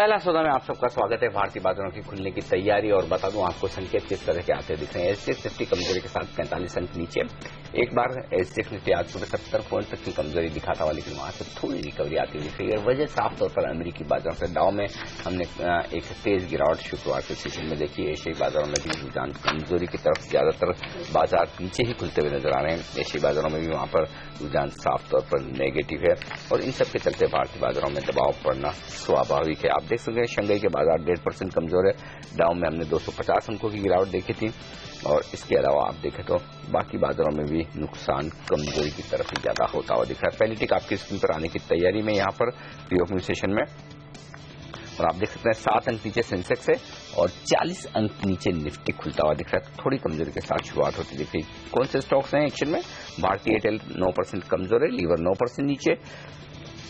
पहला सौदा में आप सबका स्वागत है। भारतीय बाजारों की खुलने की तैयारी और बता दूं आपको संकेत किस तरह के आते दिख रहे हैं। एसजीएक्स निफ्टी कमजोरी के साथ 45 अंक नीचे। एक बार एसजीएक्स निफ्टी आज सुबह 70 पॉइंट तक की कमजोरी दिखाता हुआ, लेकिन वहां से थोड़ी रिकवरी आती हुई दिख रही है। वजह साफ तौर पर अमेरिकी बाजारों से डाउ में हमने एक तेज गिरावट शुक्रवार के सेशन में देखी। एशियाई बाजारों में भी रुझान कमजोरी की तरफ, ज्यादातर बाजार पीछे ही खुलते हुए नजर आ रहे हैं। एशियाई बाजारों में भी वहां पर रुझान साफ तौर पर नेगेटिव है और इन सबके चलते भारतीय बाजारों में दबाव पड़ना स्वाभाविक है। आप देख सकते हैं शंघाई के बाजार 1.5% कमजोर है। डाउ में हमने 250 अंकों की गिरावट देखी थी और इसके अलावा आप देखें तो बाकी बाजारों में भी नुकसान कमजोरी की तरफ ही ज्यादा होता हुआ दिख रहा है। पहली टिक आपकी स्क्रीन पर आने की तैयारी में यहाँ पर प्री ओपनिंग सेशन में, और आप देख सकते हैं 7 अंक नीचे सेंसेक्स है और 40 अंक नीचे निफ्टी खुलता हुआ दिख रहा है। थोड़ी कमजोरी के साथ शुरुआत होती दिख रही। कौन से स्टॉक्स हैं एक्शन में? भारतीय एयरटेल 9% कमजोर है, लीवर 9% नीचे,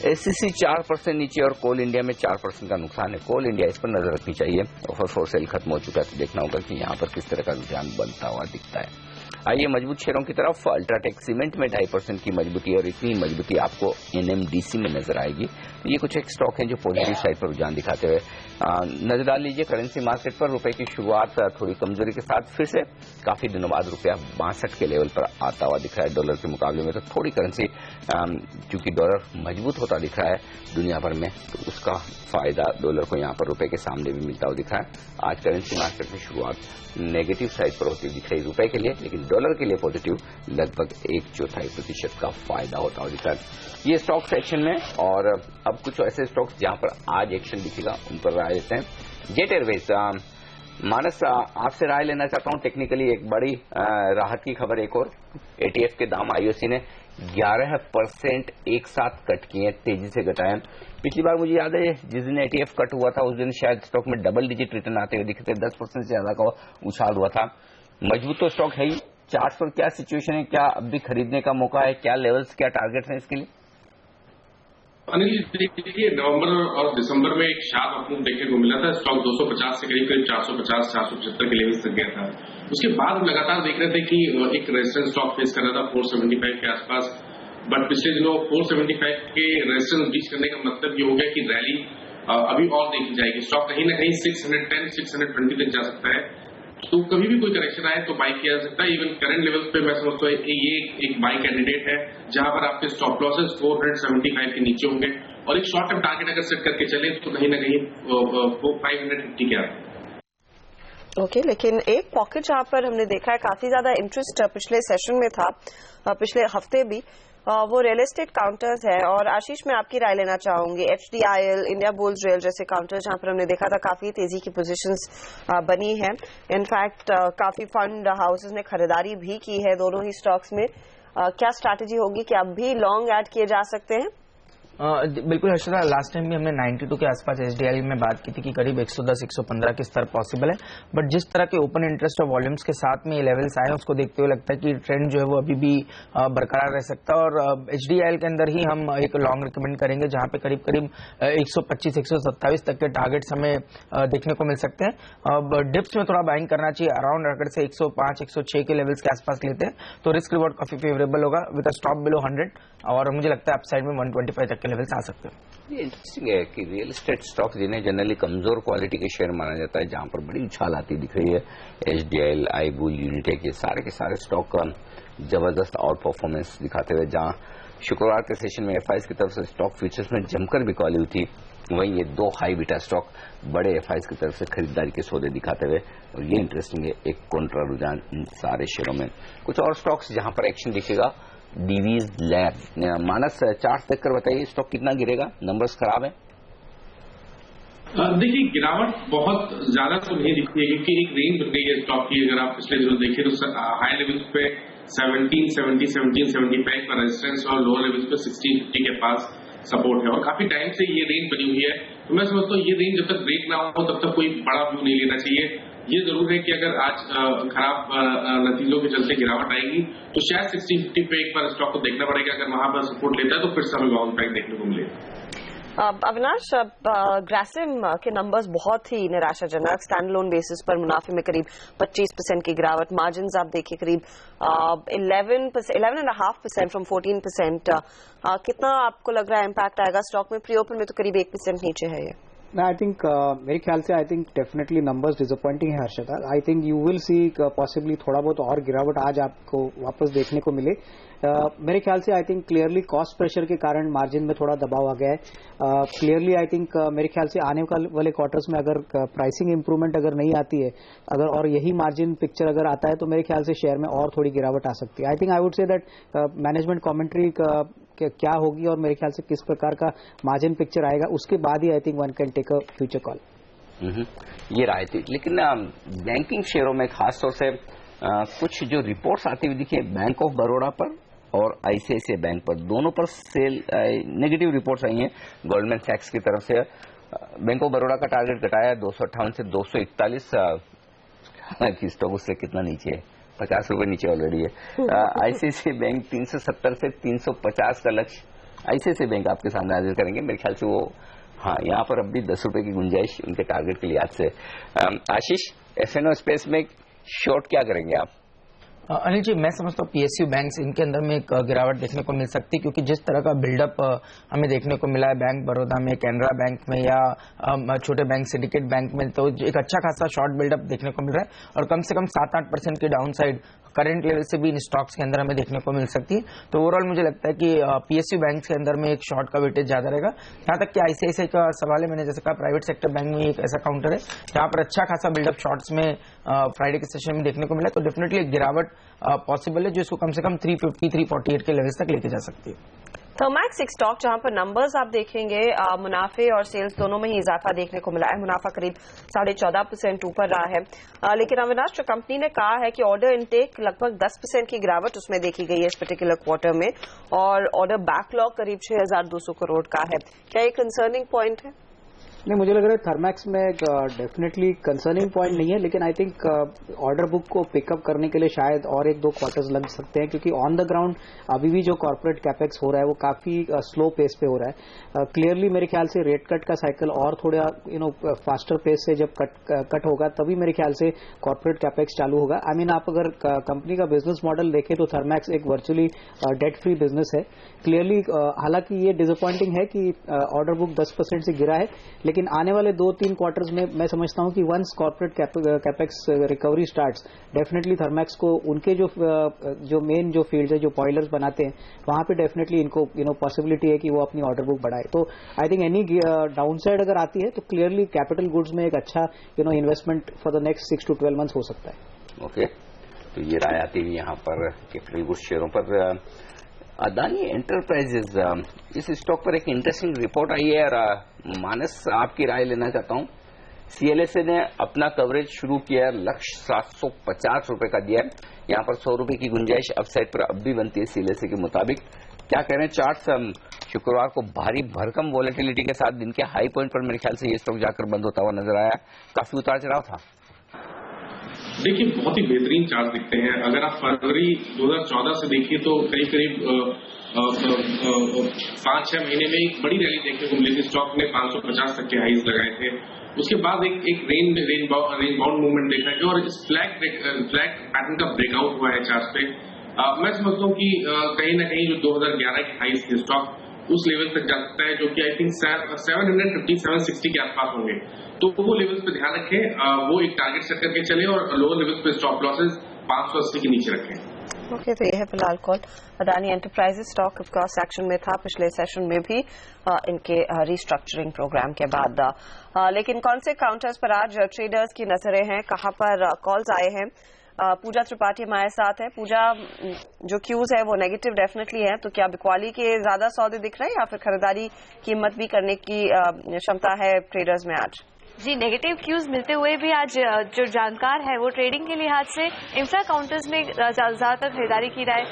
एससीसी 4% नीचे और कोल इंडिया में 4% का नुकसान है। कोल इंडिया, इस पर नजर रखनी चाहिए। ऑफर फॉर सेल खत्म हो चुका है तो देखना होगा कि यहाँ पर किस तरह का रुझान बनता हुआ दिखता है। आइए मजबूत शेयरों की तरफ। अल्ट्राटेक सीमेंट में 2.5% की मजबूती और इतनी मजबूती आपको एनएमडीसी में नजर आएगी। तो ये कुछ एक स्टॉक है जो पॉजिटिव साइड पर रुझान दिखाते हुए नजर डाल लीजिए। करेंसी मार्केट पर रुपए की शुरुआत थोड़ी कमजोरी के साथ फिर से काफी दिनों बाद रुपया 62 के लेवल पर आता हुआ दिख रहा है। डॉलर के मुकाबले में तो थोड़ी करेंसी, चूंकि डॉलर मजबूत होता दिख रहा है दुनिया भर में, तो उसका फायदा डॉलर को यहाँ पर रुपए के सामने भी मिलता हुआ दिख रहा है। आज करेंसी मार्केट में शुरुआत नेगेटिव साइड पर होती दिख रही रुपए के लिए, लेकिन डॉलर के लिए पॉजिटिव लगभग 1/4% का फायदा होता हुआ दिख रहा है। ये स्टॉक सेक्शन में, और अब कुछ ऐसे स्टॉक्स जहां पर आज एक्शन दिखेगा उन पर राय लेते हैं। जेट एयरवेज, मानस आपसे राय लेना चाहता हूं। टेक्निकली एक बड़ी राहत की खबर एक और, एटीएफ के दाम आईओसी ने 11% एक साथ कट किए, तेजी से घटाए। पिछली बार मुझे याद है जिस दिन एटीएफ कट हुआ था उस दिन शायद स्टॉक में डबल डिजिट रिटर्न आते हुए दिखे थे, 10% से ज्यादा का उछाल हुआ था। मजबूत तो स्टॉक है ही। चार्ट पर क्या सिचुएशन है, क्या अब भी खरीदने का मौका है, क्या लेवल्स, क्या टारगेट्स हैं इसके लिए? अनिल, देखिए नवंबर और दिसंबर में एक शार्प अप मूव देखने को मिला था। स्टॉक 250 से करीब 450-475 के लेवल तक गया था। उसके बाद हम लगातार देख रहे थे कि एक रेजिस्टेंस स्टॉक फेस कर रहा था 475 के आसपास, बट पिछले दिनों 475 के रेजिस्टेंस रीच करने का मतलब ये हो गया कि रैली अभी और देखी जाएगी। स्टॉक कहीं ना कहीं 610, 620 तक जा सकता है। तो कभी भी कोई करेक्शन आए तो बाई किया जा सकता है। इवन करंट लेवल्स पे मैं समझता हूँ ये एक बाई कैंडिडेट है, जहां पर आपके स्टॉप लॉसेस 475 के नीचे होंगे और एक शॉर्ट टर्म टारगेट अगर सेट करके चले तो कहीं ना कहीं 550 के आते। ओके, लेकिन एक पॉकेट जहां पर हमने देखा है काफी ज्यादा इंटरेस्ट पिछले सेशन में था, पिछले हफ्ते भी, वो रियल एस्टेट काउंटर्स है। और आशीष, मैं आपकी राय लेना चाहूंगी। एचडीआईएल, इंडिया बुल्स रेल जैसे काउंटर्स जहां पर हमने देखा था काफी तेजी की पोजीशंस बनी है। इनफैक्ट काफी फंड हाउसेस ने खरीदारी भी की है दोनों ही स्टॉक्स में। क्या स्ट्रैटेजी होगी कि अब भी लॉन्ग ऐड किए जा सकते हैं? बिल्कुल हर्षदा, लास्ट टाइम भी हमने 92 के आसपास एचडीआईएल में बात की थी कि करीब 110-115 के स्तर पॉसिबल है, बट जिस तरह के ओपन इंटरेस्ट और वॉल्यूम्स के साथ में ये लेवल्स आए उसको देखते हुए लगता है कि ट्रेंड जो है वो अभी भी बरकरार रह सकता है। और एचडीआईएल के अंदर ही हम एक लॉन्ग रिकमेंड करेंगे जहां पे करीब 125-127 तक के टारगेट्स हमें देखने को मिल सकते हैं। डिप्स में थोड़ा बाइंग करना चाहिए अराउंड, अगर से 105-106 के लेवल्स के आसपास लेते हैं तो रिस्क रिवॉर्ड काफी फेवरेबल होगा विद अ स्टॉप बिलो 100, और मुझे लगता है अपसाइड में 125 तक के लेवल्स आ सकते हैं। ये इंटरेस्टिंग है कि रियल एस्टेट स्टॉक्स जिन्हें जनरली कमजोर क्वालिटी के शेयर माना जाता है, जहां पर बड़ी उछाल आती दिख रही है, एचडीआईएल, आईबुल, यूनिटेक, ये सारे के सारे स्टॉक का जबरदस्त आउट परफॉर्मेंस दिखाते हुए, जहां शुक्रवार के सेशन में एफआईज की तरफ से स्टॉक फ्यूचर्स में जमकर बिकवाली हुई थी, वहीं ये 2 हाई बीटा स्टॉक बड़े एफआईज की तरफ से खरीदारी के सौदे दिखाते हुए, और ये इंटरेस्टिंग है एक कॉन्ट्रा रुझान इन सारे शेयरों में। कुछ और स्टॉक्स जहां पर एक्शन दिखेगा, डीवीज लैब, मानस चार्ट देखकर बताइए स्टॉक कितना गिरेगा, नंबर्स खराब है। देखिए गिरावट बहुत ज्यादा तो नहीं दिखती है क्योंकि एक रेंज बन गई है स्टॉक की। अगर आप पिछले दिनों देखें तो हाई लेवल्स पे 1770, 1775 पर रेजिस्टेंस और लोअर लेवल्स पे 1650 के पास सपोर्ट है और काफी टाइम से ये रेंज बनी हुई है। तो मैं समझता हूँ ये रेंज जब तक ब्रेक ना हो तब तक कोई बड़ा व्यू नहीं लेना चाहिए। ये जरूर है कि अगर आज खराब नतीजों के चलते गिरावट आएगी तो शायद 1650 पे एक बार स्टॉक को देखना पड़ेगा। अगर वहां पर सपोर्ट लेता है तो फिर से हमें बाउंस बैक देखने को मिलेगा। अविनाश, ग्रासिम के नंबर्स बहुत ही निराशाजनक। स्टैंड लोन बेसिस पर मुनाफे में करीब 25% की गिरावट, मार्जिन आप देखिए करीब 11.5% फ्रॉम 14%। कितना आपको लग रहा है इम्पैक्ट आएगा स्टॉक में? प्री ओपन में तो करीब 1% नीचे है ये। आई थिंक मेरे ख्याल से I think definitely numbers disappointing है Harshada. I think you will see possibly थोड़ा बहुत और गिरावट आज आपको वापस देखने को मिले. मेरे ख्याल से I think clearly cost pressure के कारण मार्जिन में थोड़ा दबाव आ गया है. क्लियरली आई थिंक मेरे ख्याल से आने वाले क्वार्टर्स में अगर प्राइसिंग इंप्रूवमेंट अगर नहीं आती है अगर और यही मार्जिन पिक्चर अगर आता है तो मेरे ख्याल से शेयर में और थोड़ी गिरावट आ सकती है. I think I would say that management commentary क्या होगी और मेरे ख्याल से किस प्रकार का मार्जिन पिक्चर आएगा उसके बाद ही I think one can take a future call. ये राय थी. लेकिन बैंकिंग शेयरों में खासतौर से कुछ जो रिपोर्ट्स आती हुई दिखी है बैंक ऑफ बड़ौदा पर और आईसीआईसीआई बैंक पर, दोनों पर सेल नेगेटिव रिपोर्ट्स आई हैं गोल्डमैन सैक्स की तरफ से. बैंक ऑफ बड़ौदा का टारगेट घटाया 258 से 241. की स्टॉक उससे कितना नीचे है, 50 रुपए नीचे ऑलरेडी है. आईसीआईसीआई बैंक 370 से 350 का लक्ष्य आईसीआईसीआई बैंक आपके सामने हाजिर करेंगे. मेरे ख्याल से वो यहाँ पर अब भी 10 रुपए की गुंजाइश उनके टारगेट के लिहाज से. आशीष, एफएनओ स्पेस में शॉर्ट क्या करेंगे आप? अनिल जी, मैं समझता हूँ पीएसयू बैंक्स इनके अंदर में एक गिरावट देखने को मिल सकती है, क्योंकि जिस तरह का बिल्डअप हमें देखने को मिला है बैंक बड़ौदा में, कैनरा बैंक में या छोटे बैंक सिंडिकेट बैंक में, तो एक अच्छा खासा शॉर्ट बिल्डअप देखने को मिल रहा है और कम से कम 7-8% की डाउन साइड करंट लेवल से भी इन स्टॉक्स के अंदर हमें देखने को मिल सकती है. तो ओवरऑल मुझे लगता है कि पीएसयू बैंक्स के अंदर में एक शॉर्ट का वेटेज ज्यादा रहेगा. जहां तक कि आईसीआईसीआई का सवाल है, मैंने जैसे कहा प्राइवेट सेक्टर बैंक में एक ऐसा काउंटर है जहां पर अच्छा खासा बिल्डअप शॉर्ट्स में फ्राइडे के सेशन में देखने को मिला. तो डेफिनेटली एक गिरावट पॉसिबल है जो इसको कम से कम 350-348 के लेवल्स तक लेके जा सकती है. थर्मैक्स एक स्टॉक जहां पर नंबर्स आप देखेंगे मुनाफे और सेल्स दोनों में ही इजाफा देखने को मिला है. मुनाफा करीब 14.5% ऊपर रहा है. लेकिन अविनाश, जो कंपनी ने कहा है कि ऑर्डर इनटेक लगभग 10% की गिरावट उसमें देखी गई है इस पर्टिकुलर क्वार्टर में और ऑर्डर बैकलॉग करीब 6,200 करोड़ का है. क्या ये कंसर्निंग पॉइंट है? नहीं, मुझे लग रहा है थर्मैक्स में डेफिनेटली कंसर्निंग पॉइंट नहीं है, लेकिन आई थिंक ऑर्डर बुक को पिकअप करने के लिए शायद और 1-2 क्वार्टर्स लग सकते हैं, क्योंकि ऑन द ग्राउंड अभी भी जो कॉर्पोरेट कैपेक्स हो रहा है वो काफी स्लो पेस पे हो रहा है. क्लियरली मेरे ख्याल से रेट कट का साइकिल और थोड़ा फास्टर पेस से जब कट होगा तभी मेरे ख्याल से कॉर्पोरेट कैपेक्स चालू होगा. आई मीन, आप अगर कंपनी का बिजनेस मॉडल देखें तो थर्मैक्स एक वर्चुअली डेट फ्री बिजनेस है. क्लियरली हालांकि ये डिसअपॉइंटिंग है कि ऑर्डर बुक 10% से गिरा है, लेकिन आने वाले 2-3 क्वार्टर्स में मैं समझता हूं कि once corporate capex recovery starts, definitely Thermax को उनके जो मेन जो फील्ड है, जो बॉयलर्स बनाते हैं, वहां पे डेफिनेटली इनको पॉसिबिलिटी है कि वो अपनी ऑर्डर बुक बढ़ाए. तो आई थिंक एनी डाउनसाइड अगर आती है तो क्लियरली कैपिटल गुड्स में एक अच्छा investment for the next 6 to 12 months हो सकता है. ओके, तो ये राय आती हुई यहाँ पर कैपिटल गुड्स शेयरों पर. अदानी एंटरप्राइजेज, इस स्टॉक पर एक इंटरेस्टिंग रिपोर्ट आई है और मानस आपकी राय लेना चाहता हूं. सीएलएसए ने अपना कवरेज शुरू किया है, लक्ष्य 750 रुपए का दिया है. यहाँ पर 100 रुपए की गुंजाइश अपसाइड पर अब भी बनती है सीएलएसए के मुताबिक. क्या कह रहे हैं चार्ट्स? शुक्रवार को भारी भरकम वॉलेटिलिटी के साथ दिन के हाई पॉइंट पर मेरे ख्याल से ये स्टॉक जाकर बंद होता हुआ नजर आया. काफी उतार चढ़ाव था. देखिए, बहुत ही बेहतरीन चार्ट दिखते हैं. अगर आप फरवरी 2014 से देखिए तो करीब 5-6 महीने में एक बड़ी रैली देखने को मिली थी. स्टॉक ने 550 तक के हाईज लगाए थे. उसके बाद एक रेंज बाउंड मूवमेंट देखा गया और इस फ्लैग पैटर्न का ब्रेकआउट हुआ है चार्ट पे. मैं समझता हूँ कि कहीं ना कहीं जो 2011 के हाईज थे स्टॉक उस लेवल तक जा सकता है, जो कि आई थिंक 750-760 के आसपास होंगे. तो वो लेवल्स पे ध्यान रखें, वो एक टारगेट सेट करके चले और लोअर लेवल्स पे स्टॉप लॉसेस 580 के नीचे रखें. ओके, तो ये है फिलहाल call. Adani enterprises stock of course action में था पिछले सेशन में भी इनके रिस्ट्रक्चरिंग प्रोग्राम के बाद. लेकिन कौन से काउंटर्स पर आज ट्रेडर्स की नजरें हैं, कहां पर कॉल्स आए हैं? पूजा त्रिपाठी हमारे साथ है. पूजा, जो क्यूज है वो नेगेटिव डेफिनेटली है, तो क्या बिकवाली के ज्यादा सौदे दिख रहे हैं या फिर खरीदारी की हिम्मत भी करने की क्षमता है ट्रेडर्स में आज? जी, नेगेटिव क्यूज मिलते हुए भी आज जो जानकार है वो ट्रेडिंग के लिहाज से इंफ्रा काउंटर्स में ज्यादातर खरीदारी की राय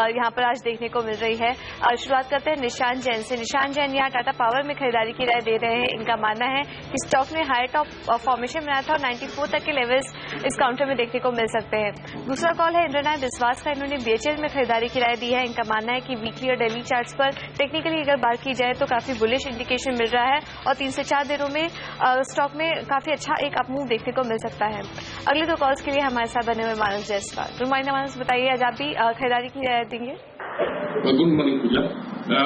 यहाँ पर आज देखने को मिल रही है. शुरुआत करते हैं निशान जैन से. निशान जैन यहाँ टाटा पावर में खरीदारी की राय दे रहे हैं. इनका मानना है कि स्टॉक ने हाई टॉप फॉर्मेशन बनाया था और 94 तक के लेवल्स इस काउंटर में देखने को मिल सकते हैं. दूसरा कॉल है इंद्रनाय बिस्वास का. इन्होंने बीएचएल में खरीदारी की राय दी है. इनका मानना है कि वीकली और डेली चार्ट्स पर टेक्निकली अगर बात की जाए तो काफी बुलिश इंडिकेशन मिल रहा है और 3 से 4 दिनों में स्टॉक में काफी अच्छा एक अपमूव देखने को मिल सकता है. अगले 2 कॉल्स के लिए हमारे साथ बने हुए मानस जायसवाल. गुड मॉर्निंग मानस, बताइए आज आप भी खरीदारी की राय देंगे? गुड मॉर्निंग पूजा.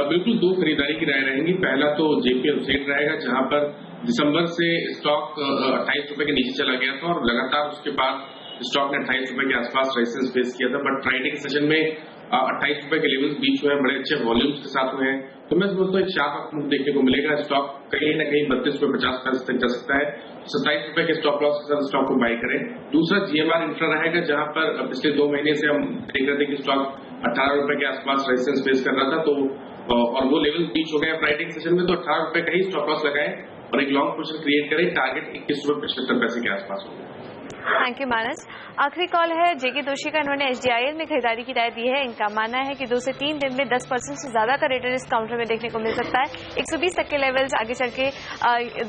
बिल्कुल 2 खरीदारी की राय रहेंगी. पहला तो जेपीएल सेट रहेगा, जहां पर दिसंबर से स्टॉक 28 रुपए के नीचे चला गया था और लगातार उसके बाद स्टॉक ने 28 रुपए के आसपास रेजिस्टेंस फेस किया था, बट फ्राइडे के सेशन में 28 रुपए के लेवल्स बीच हुए, बड़े अच्छे वॉल्यूम्स के साथ हुए हैं। तो मैं समझता हूँ एक शार्प मूव देखने को मिलेगा। स्टॉक कहीं ना कहीं 32.50 तक जा सकता है। 27 रुपए के स्टॉप लॉस के साथ स्टॉक को बाई करें। दूसरा जीएमआर इंफ्रा रहेगा, जहां पर पिछले 2 महीने से हम देख रहे थे कि स्टॉक 18 रुपए के आसपास रेजिस्टेंस फेस कर रहा था, तो और वो लेवल बीच हो गया फ्राइडे के सेशन में, तो 18 रुपए का ही स्टॉप लॉस लगाए और एक लॉन्ग पोजीशन क्रिएट करें। टारगेट 21.75 के आसपास होगा। थैंक यू मानस। आखिरी कॉल है जेके दोषी का। इन्होंने एचडीआईएल में खरीदारी की राय दी है। इनका मानना है कि 2 से 3 दिन में 10% से ज्यादा का रिटर्न इस काउंटर में देखने को मिल सकता है। 120 तक के लेवल्स आगे चल के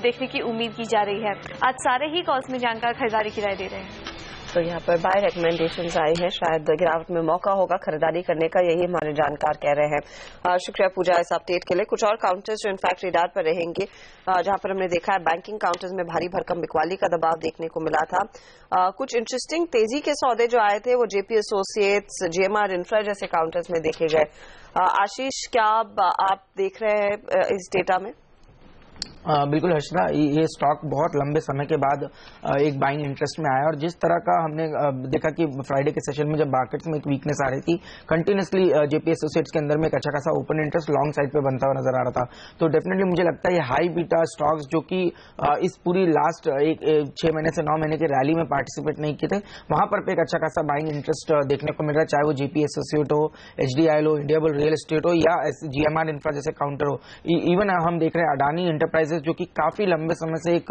देखने की उम्मीद की जा रही है। आज सारे ही कॉल्स में जानकार खरीदारी की राय दे रहे हैं। तो यहाँ पर बाय रिकमेंडेशंस आई हैं, शायद गिरावट में मौका होगा खरीदारी करने का, यही हमारे जानकार कह रहे हैं। शुक्रिया पूजा इस अपडेट के लिए। कुछ और काउंटर्स जो इनफैक्ट रेडार पर रहेंगे, जहां पर हमने देखा है बैंकिंग काउंटर्स में भारी भरकम बिकवाली का दबाव देखने को मिला था। कुछ इंटरेस्टिंग तेजी के सौदे जो आए थे वो जेपी एसोसिएट्स, जीएमआर इंफ्रा जैसे काउंटर्स में देखे गए। आशीष, क्या आप देख रहे हैं इस डेटा में? बिल्कुल हर्षदा, ये स्टॉक बहुत लंबे समय के बाद एक बाइंग इंटरेस्ट में आया और जिस तरह का हमने देखा कि फ्राइडे के सेशन में जब मार्केट्स में एक वीकनेस आ रही थी, कंटिन्यूसली जेपी एसोसिएट्स के अंदर में एक अच्छा खासा ओपन इंटरेस्ट लॉन्ग साइड पे बनता हुआ नजर आ रहा था। तो डेफिनेटली मुझे लगता है ये हाई बीटा स्टॉक्स जो कि इस पूरी लास्ट 6 महीने से 9 महीने की रैली में पार्टिसिपेट नहीं किए थे, वहां पर एक अच्छा खासा बाइंग इंटरेस्ट देखने को मिल रहा है, चाहे वो जेपी एसोसिएट हो, एचडीआईएल हो, इंडिया बुल रियल एस्टेट हो या जीएमआर इंफ्रा जैसे काउंटर हो। इवन हम देख रहे हैं अडानी एंटरप्राइजेस जो कि काफी लंबे समय से एक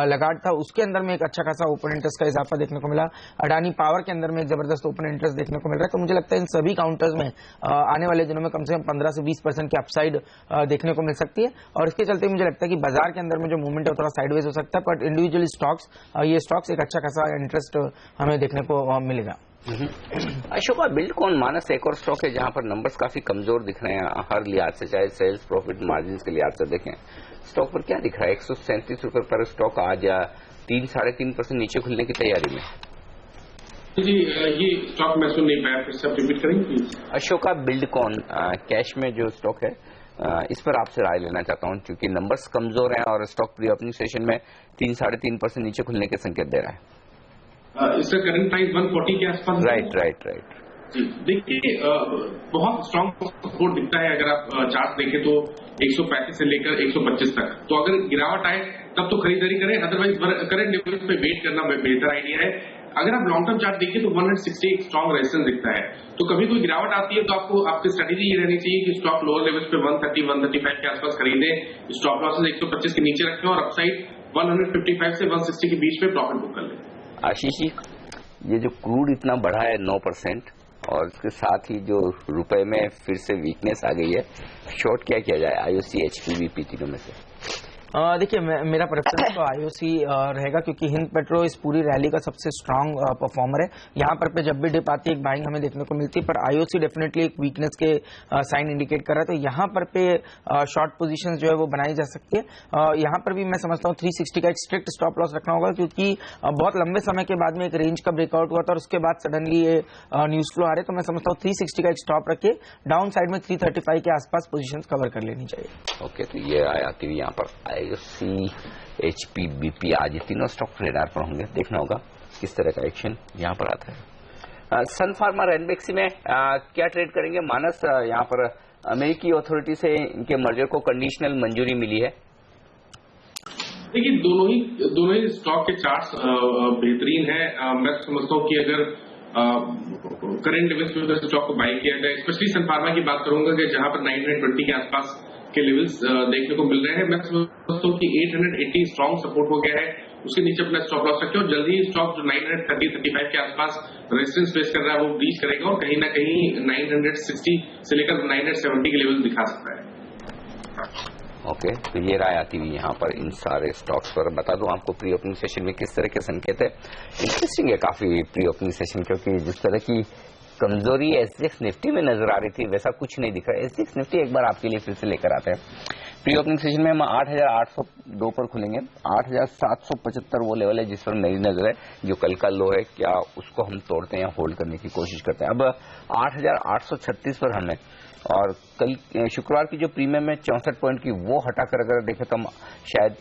लगाड़ था, उसके अंदर में एक अच्छा खासा ओपन इंटरेस्ट का इजाफा देखने को मिला। अडानी पावर के अंदर में एक जबरदस्त ओपन इंटरेस्ट देखने को मिल रहा है। तो मुझे लगता है इन सभी काउंटर्स में आने वाले दिनों में कम से कम 15 से 20% की अपसाइड देखने को मिल सकती है और इसके चलते मुझे लगता है कि बाजार के अंदर में जो मूवमेंट है थोड़ा साइडवेज हो सकता है, बट इंडिविजुअली स्टॉक्स ये स्टॉक्स एक अच्छा खासा इंटरेस्ट हमें देखने को मिलेगा। अशोका, बिल्डकॉन मानस एक और स्टॉक है जहां पर नंबर्स काफी कमजोर दिख रहे हैं हर लिहाज से, चाहे सेल्स प्रॉफिट मार्जिन के लिहाज से देखें। स्टॉक पर क्या दिख रहा है? 137 रुपए पर स्टॉक आज 3-3.5% नीचे खुलने की तैयारी में। जी, ये स्टॉक मैं सुन नहीं पाया, फिर से रिपीट करेंगे प्लीज। अशोका बिल्डकॉन कैश में जो स्टॉक है, इस पर आपसे राय लेना चाहता हूं क्योंकि नंबर्स कमजोर हैं और स्टॉक प्री ओपनिंग सेशन में 3-3.5% नीचे खुलने के संकेत दे रहा है। इसका करंट प्राइस 140 के आसपास। राइट। जी, देखिए बहुत स्ट्रॉन्ग सपोर्ट दिखता है। अगर आप चार्ट देखें तो 135 से लेकर 125 तक, तो अगर गिरावट आए तब तो खरीदारी करें, अदरवाइज करंट लेवल पे वेट करना बेहतर आइडिया है। अगर आप लॉन्ग टर्म चार्ट देखिए तो 160 एक स्ट्रॉन्ग रेजिस्टेंस दिखता है। तो कभी कोई गिरावट आती है तो आपको आपकी स्ट्रेटेजी ये रहनी चाहिए कि स्टॉक लोअर लेवल्स पे 130-135 के आसपास खरीदें, स्टॉप लॉसेस 125 के नीचे रखें और अपसाइड 155 से 160 के बीच में प्रॉफिट बुक कर लें। आशीष जी, ये जो क्रूड इतना बढ़ा है 9% और इसके साथ ही जो रुपए में फिर से वीकनेस आ गई है, शॉर्ट क्या किया जाए आईओसी, एचपीबीपी तीनों में से? देखिए मेरा प्रेफरेंस तो आईओसी रहेगा क्योंकि हिंद पेट्रो इस पूरी रैली का सबसे स्ट्रांग परफॉर्मर है। यहाँ पर जब भी डिप आती है एक बाइंग हमें देखने को मिलती है, पर आईओसी डेफिनेटली एक वीकनेस के साइन इंडिकेट कर रहा है। तो यहाँ पर शॉर्ट पोजीशंस जो है वो बनाई जा सकती है। यहाँ पर भी मैं समझता हूँ 360 का एक स्ट्रिक्ट स्टॉप लॉस रखना होगा क्योंकि बहुत लंबे समय के बाद में एक रेंज का ब्रेकआउट हुआ था और उसके बाद सडनली ये न्यूज फ्लो आ रहे, तो मैं समझता हूँ 360 का एक स्टॉप रखे, डाउन साइड में 335 के आसपास पोजीशंस कवर कर लेनी चाहिए। ओके, तो ये आती हुई यहाँ पर आईओसी, एचपीबीपी आज तीनों स्टॉक रेडार पर होंगे, देखना होगा किस तरह का एक्शन यहाँ पर आता है। सन फार्मा रेनबेक्सी में क्या ट्रेड करेंगे मानस? यहाँ पर अमेरिकी अथॉरिटी से इनके मर्जर को कंडीशनल मंजूरी मिली है। देखिए दोनों ही स्टॉक के चार्ट्स बेहतरीन है। मैं समझता हूँ कि अगर करंट लेवल्स पे स्टॉक को बाई किया जाए, स्पेशली सन फार्मा की बात करूंगा कि जहां पर 920 के आसपास के लेवल्स देखने को मिल रहे हैं। मैं समझता हूँ कि 880 स्ट्रॉन्ग सपोर्ट हो गया है, उसके नीचे अपना स्टॉप लॉस रखें और जल्दी ही स्टॉक जो 930-35 के आसपास रेजिस्टेंस फेस कर रहा है वो ब्रीच करेगा और कहीं ना कहीं 960 से लेकर 970 के लेवल दिखा सकता है। ओके, तो ये राय आती हुई यहाँ पर इन सारे स्टॉक्स पर। बता दूं आपको प्री ओपनिंग सेशन में किस तरह के संकेत है। इंटरेस्टिंग है काफी प्री ओपनिंग सेशन, क्योंकि जिस तरह की कमजोरी एसजीएक्स निफ्टी में नजर आ रही थी वैसा कुछ नहीं दिख रहा है। एसजीएक्स निफ्टी एक बार आपके लिए फिर से लेकर आते हैं। प्री ओपनिंग सेशन में हम 8,802 पर खुलेंगे। 8,775 वो लेवल है जिस पर मेरी नजर है, जो कल का लो है, क्या उसको हम तोड़ते हैं या होल्ड करने की कोशिश करते हैं। अब 8,836 पर हमें, और कल शुक्रवार की जो प्रीमियम है 64 पॉइंट की, वो हटाकर अगर देखें तो हम शायद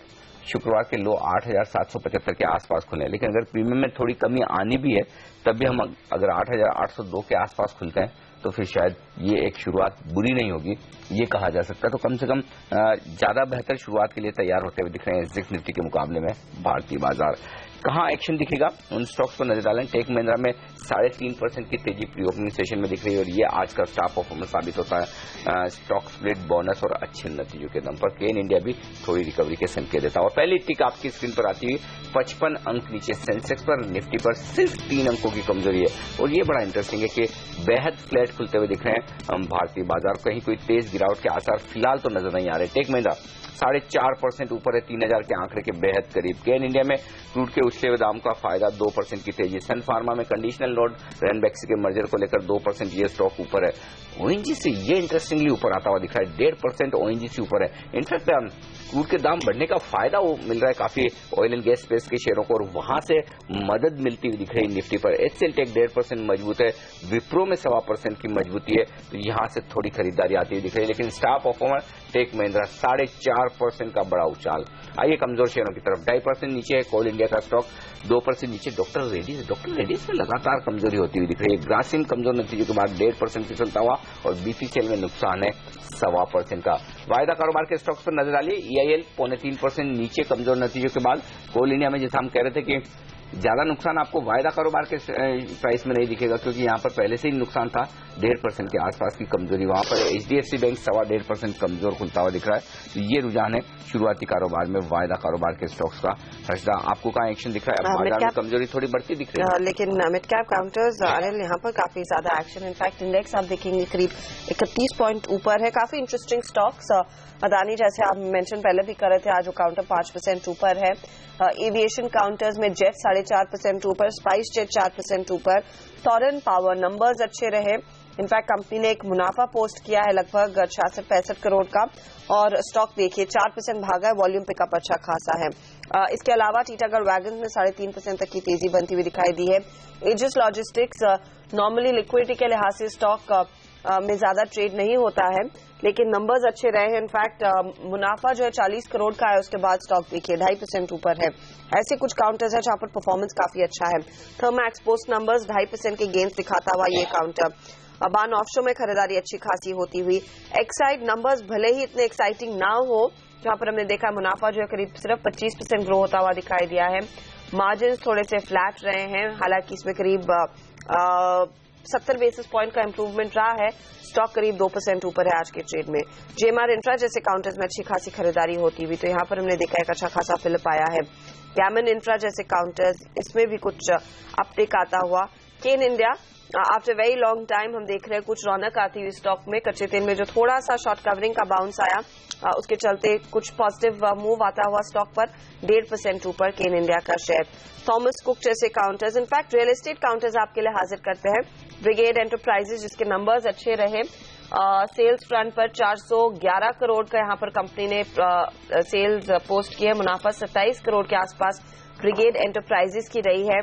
शुक्रवार के लो 8,775 के आसपास खुले, लेकिन अगर प्रीमियम में थोड़ी कमी आनी भी है तब भी हम अगर 8,802 के आसपास खुलते हैं तो फिर शायद ये एक शुरुआत बुरी नहीं होगी, ये कहा जा सकता है। तो कम से कम ज्यादा बेहतर शुरुआत के लिए तैयार होते हुए दिख रहे हैं एसजीएक्स निफ्टी के मुकाबले में भारतीय बाजार। कहां एक्शन दिखेगा उन स्टॉक्स पर नजर डालें। टेक महिंद्रा में 3.5% की तेजी प्री ओपनिंग सेशन में दिख रही है और ये आज का स्टार परफॉर्मेंस साबित होता है स्टॉक स्प्लिट, बोनस और अच्छे नतीजों के दम पर। केन इंडिया भी थोड़ी रिकवरी के संकेत देता है। और पहली टिक आपकी स्क्रीन पर आती हुई 55 अंक नीचे सेंसेक्स पर, निफ्टी पर सिर्फ 3 अंकों की कमजोरी है और ये बड़ा इंटरेस्टिंग है कि बेहद फ्लैट खुलते हुए दिख रहे हैं भारतीय बाजार। कहीं कोई तेज गिरावट के आसार फिलहाल तो नजर नहीं आ रहे। टेक महिंद्रा 4.5% ऊपर है, 3,000 के आंकड़े के बेहद करीब। केन इंडिया में क्रूड के उछले हुए दाम का फायदा, 2% की तेजी। सन फार्मा में कंडीशनल नोट रैनबैक्सी के मर्जर को लेकर 2% ये स्टॉक ऊपर है। ओएनजीसी ये इंटरेस्टिंगली ऊपर आता हुआ दिख रहा है, 1.5% ओएनजीसी ऊपर है। इनफैक्ट क्रूड के दाम बढ़ने का फायदा वो मिल रहा है काफी ऑयल एंड गैस स्पेस के शेयरों को और वहां से मदद मिलती हुई दिख रही है निफ्टी पर। एचसीएल टेक 1.5% मजबूत है, विप्रो में 1.25% की मजबूती है, तो यहां से थोड़ी खरीदारी आती हुई दिख रही है। लेकिन स्टार परफॉर्मर टेक महिंद्रा 4.5% का बड़ा उछाल। आइए कमजोर शेयरों की तरफ। 2.5% नीचे है कोल इंडिया का स्टॉक, 2% नीचे डॉक्टर रेड्डीज में लगातार कमजोरी होती हुई दिख रही है। ग्रासिम कमजोर नतीजों के बाद 1.5% फिसलता हुआ और बीपीसीएल में नुकसान है 1.25% का। वायदा कारोबार के स्टॉक्स पर नजर डालिए। ईआईएल 3.25% नीचे कमजोर नतीजों के बाद। कोल इंडिया में जैसा हम कह रहे थे कि ज्यादा नुकसान आपको वायदा कारोबार के प्राइस में नहीं दिखेगा क्योंकि यहां पर पहले से ही नुकसान था, 1.5% के आसपास की कमजोरी। वहां पर एचडीएफसी बैंक 1.25% कमजोर खुलता हुआ दिख रहा है। तो ये रुझान है शुरुआती कारोबार में वायदा कारोबार के स्टॉक्स का। हर्षदा, आपको कहां एक्शन दिख रहा है? बाजार में कमजोरी थोड़ी बढ़ती दिख रही है, लेकिन मिड कैप काउंटर्स अनिल यहाँ पर काफी ज्यादा एक्शन। इनफैक्ट इंडेक्स आप देखेंगे करीब 31 पॉइंट ऊपर है। काफी इंटरेस्टिंग स्टॉक्स, अदानी जैसे आप मेंशन पहले भी कर रहे थे, आज वो काउंटर 5% ऊपर है। एविएशन काउंटर्स में जेट 4.5% ऊपर, स्पाइस जेट 4% ऊपर। टोरेंट पावर नंबर्स अच्छे रहे। इनफैक्ट कंपनी ने एक मुनाफा पोस्ट किया है लगभग 66-65 करोड़ का और स्टॉक देखिए 4% भागा है, वॉल्यूम पिकअप अच्छा खासा है। इसके अलावा टीटागढ़ वैगन में 3.5% तक की तेजी बनती हुई दिखाई दी है। एजिस लॉजिस्टिक्स नॉर्मली लिक्विडिटी के लिहाज से स्टॉक में ज्यादा ट्रेड नहीं होता है, लेकिन नंबर्स अच्छे रहे हैं। इनफैक्ट मुनाफा जो है 40 करोड़ का है, उसके बाद स्टॉक देखिए 2.5% ऊपर है। ऐसे कुछ काउंटर्स है जहां पर परफॉर्मेंस काफी अच्छा है। थर्मैक्स पोस्ट नंबर्स 2.5% के गेंस दिखाता हुआ ये काउंटर। अबान ऑफशोर में खरीदारी अच्छी खासी होती हुई। एक्साइड नंबर्स भले ही इतने एक्साइटिंग ना हो, जहां पर हमने देखा मुनाफा जो है करीब सिर्फ 25% ग्रो होता हुआ दिखाई दिया है। मार्जिन थोड़े से फ्लैट रहे हैं, हालांकि इसमें करीब 70 बेसिस पॉइंट का इंप्रूवमेंट रहा है। स्टॉक करीब 2% ऊपर है आज के ट्रेड में। जेएमआर इंफ्रा जैसे काउंटर्स में अच्छी खासी खरीदारी होती हुई, तो यहां पर हमने देखा एक अच्छा खासा फिलअप आया है। गैमन इंफ्रा जैसे काउंटर्स, इसमें भी कुछ अपटेक आता हुआ। Can India after very long time हम देख रहे हैं कुछ रौनक आती हुई स्टॉक में। कच्चे तेल में जो थोड़ा सा शॉर्ट कवरिंग का बाउंस आया, उसके चलते कुछ पॉजिटिव मूव आता हुआ स्टॉक पर 1.5% ऊपर केन इंडिया का शेयर। थॉमस कुक जैसे counters, in fact real estate counters आपके लिए हाजिर करते हैं। ब्रिगेड एंटरप्राइजेज जिसके नंबर्स अच्छे रहे, सेल्स फ्रंट पर 411 करोड़ का यहां पर कंपनी ने सेल्स पोस्ट किया। मुनाफा 27 करोड़ के आसपास ब्रिगेड एंटरप्राइजेज की रही है।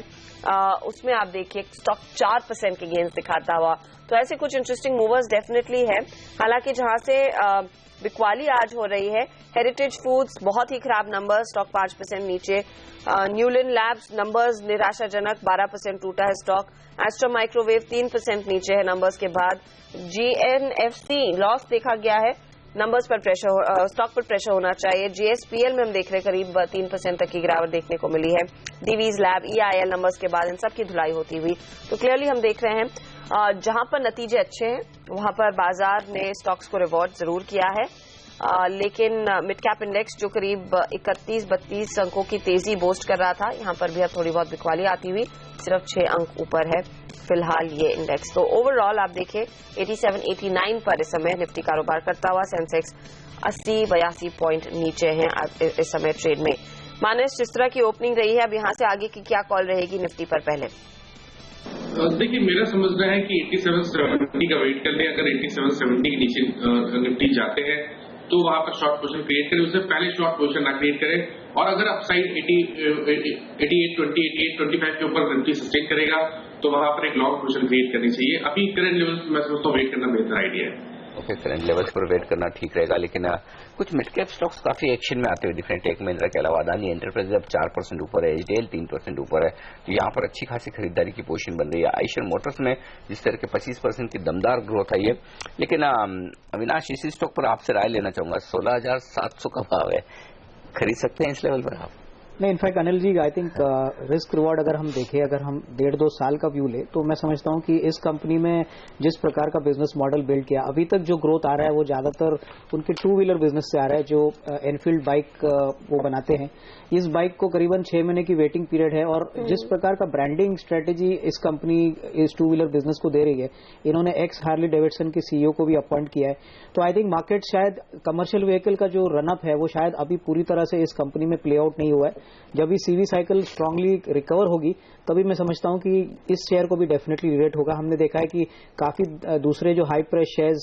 उसमें आप देखिए स्टॉक 4% के गेंस दिखाता हुआ। तो ऐसे कुछ इंटरेस्टिंग मूवर्स डेफिनेटली है। हालांकि जहां से बिकवाली आज हो रही है, हेरिटेज फूड्स बहुत ही खराब नंबर, स्टॉक 5% नीचे। न्यूलिन लैब्स नंबर्स निराशाजनक, 12% टूटा है स्टॉक। एस्ट्रो माइक्रोवेव 3% नीचे है नंबर्स के बाद। जीएनएफसी लॉस देखा गया है, नंबर्स पर प्रेशर, स्टॉक पर प्रेशर होना चाहिए। जीएसपीएल में हम देख रहे हैं करीब 3% तक की गिरावट देखने को मिली है। डीवीज लैब, ईआईएल नंबर्स के बाद इन सब की धुलाई होती हुई। तो क्लियरली हम देख रहे हैं जहां पर नतीजे अच्छे हैं वहां पर बाजार ने स्टॉक्स को रिवॉर्ड जरूर किया है। लेकिन मिड कैप इंडेक्स जो करीब 31-32 अंकों की तेजी बोस्ट कर रहा था, यहां पर भी अब थोड़ी बहुत बिकवाली आती हुई, सिर्फ 6 अंक ऊपर है फिलहाल ये इंडेक्स। तो ओवरऑल आप देखिए 87-89 पर इस समय निफ्टी कारोबार करता हुआ। सेंसेक्स 80-82 पॉइंट नीचे हैं इस समय ट्रेड में। मानस, जिस तरह की ओपनिंग रही है, अब यहां से आगे की क्या कॉल रहेगी निफ्टी पर? पहले देखिए, मेरा समझना है कि 87-70 का वेट कर लें। अगर 87-70 के नीचे निफ्टी जाते हैं तो वहां पर शॉर्ट पोजीशन क्रिएट करें, उससे पहले शॉर्ट पोजीशन ना क्रिएट करें। और अगर अपसाइड 88-25 के ऊपर निफ्टी सस्टेन करेगा तो वहां पर एक लॉन्ग पोजीशन क्रिएट करनी चाहिए। अभी करंट लेवल मैं समझता हूँ वेट करना बेहतर आइडिया है। ओके, करंट लेवल्स पर वेट करना ठीक रहेगा, लेकिन कुछ मिड कैप स्टॉक्स काफी एक्शन में आते हुए दिख रहे हैं। टेक महिंद्रा के अलावा अदानी एंटरप्राइजेज अब 4% ऊपर है, एचडीएल 3% ऊपर है, तो यहाँ पर अच्छी खासी खरीदारी की पोजीशन बन रही है। आइशर मोटर्स में जिस तरह के 25% की दमदार ग्रोथ आई है, लेकिन अविनाश इसी स्टॉक पर आपसे राय लेना चाहूंगा। 16,700 का भाव है, खरीद सकते हैं इस लेवल पर आप? नहीं, in fact Anil ji, I think risk reward अगर हम देखें, अगर हम 1.5-2 साल का व्यू ले, तो मैं समझता हूं कि इस कंपनी में जिस प्रकार का बिजनेस मॉडल बिल्ड किया, अभी तक जो ग्रोथ आ रहा है वो ज्यादातर उनके 2 व्हीलर बिजनेस से आ रहा है, जो एनफील्ड बाइक वो बनाते हैं। इस बाइक को करीबन 6 महीने की वेटिंग पीरियड है, और जिस प्रकार का ब्रांडिंग स्ट्रेटेजी इस कंपनी इस 2 व्हीलर बिजनेस को दे रही है, इन्होंने एक्स हार्ली डेविडसन के सीईओ को भी अपॉइंट किया है, तो आई थिंक मार्केट शायद कमर्शियल व्हीकल का जो रनअप है वो शायद अभी पूरी तरह से इस कंपनी में प्ले आउट नहीं हुआ है। जब भी सीवी साइकिल स्ट्रांगली रिकवर होगी, तभी मैं समझता हूं कि इस शेयर को भी डेफिनेटली रिलेट होगा। हमने देखा है कि काफी दूसरे जो हाई प्राइस शेयर्स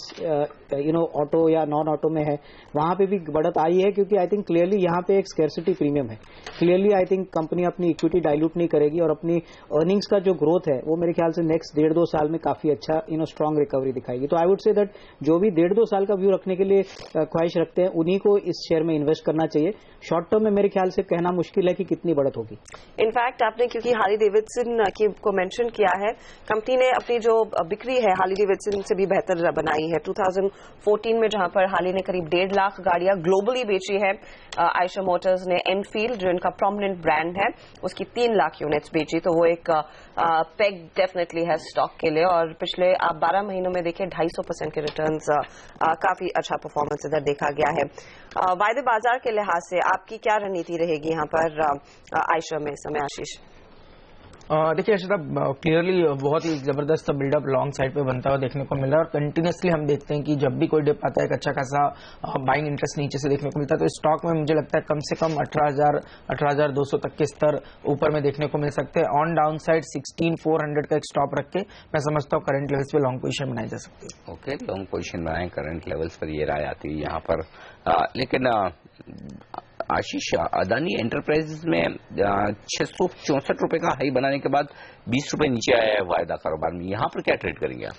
ऑटो या नॉन ऑटो में है, वहां पे भी बढ़त आई है, क्योंकि आई थिंक क्लियरली यहां पे एक स्कैर्सिटी प्रीमियम है। क्लियरली आई थिंक कंपनी अपनी इक्विटी डाइल्यूट नहीं करेगी, और अपनी अर्निंग्स का जो ग्रोथ है वो मेरे ख्याल से नेक्स्ट 1.5-2 साल में काफी अच्छा स्ट्रांग रिकवरी दिखाएगी। तो आई वुड से दैट जो भी 1.5-2 साल का व्यू रखने के लिए ख्वाहिश रखते हैं, उन्हीं को इस शेयर में इन्वेस्ट करना चाहिए। शॉर्ट टर्म में मेरे ख्याल से कहना मुश्किल है कि कितनी बढ़त होगी। इनफैक्ट आपने क्योंकि हार्ली डेविडसन को मेंशन किया है, कंपनी ने अपनी जो बिक्री है हार्ली डेविडसन से भी बेहतर बनाई है। 2014 में जहां पर हार्ली ने करीब 1.5 लाख गाड़ियां ग्लोबली बेची है, आइशर मोटर्स ने एनफील्ड जो इनका प्रोमिनेंट ब्रांड है उसकी 3 लाख यूनिट्स बेची, तो वो एक पेग डेफिनेटली है स्टॉक के लिए। और पिछले आप 12 महीनों में देखें 250% के रिटर्न्स, काफी अच्छा परफॉर्मेंस इधर देखा गया है। वायदे बाजार के लिहाज से आपकी क्या रणनीति रहेगी यहाँ पर आइशर में इस समय, आशीष? देखिए अर्षिता, क्लियरली बहुत ही जबरदस्त बिल्डअप लॉन्ग साइड पे बनता हुआ देखने को मिल रहा है, और कंटिन्यूसली हम देखते हैं कि जब भी कोई डिप आता है एक अच्छा खासा बाइंग इंटरेस्ट नीचे से देखने को मिलता है। तो स्टॉक में मुझे लगता है कम से कम 18,200 तक के स्तर ऊपर में देखने को मिल सकते हैं। ऑन डाउन साइड 16,400 का एक स्टॉप रख के मैं समझता हूँ करंट लेवल्स पे लॉन्ग पोजीशन बनाई जा सकती है। ओके, लॉन्ग पोजीशन बनाए करंट लेवल्स पर, ये राय आती है यहाँ पर। लेकिन आशीष, अदानी एंटरप्राइजेज में 664 रुपए का हाई बनाने के बाद 20 रुपए नीचे आया है वायदा कारोबार में, यहाँ पर क्या ट्रेड करेंगे आप?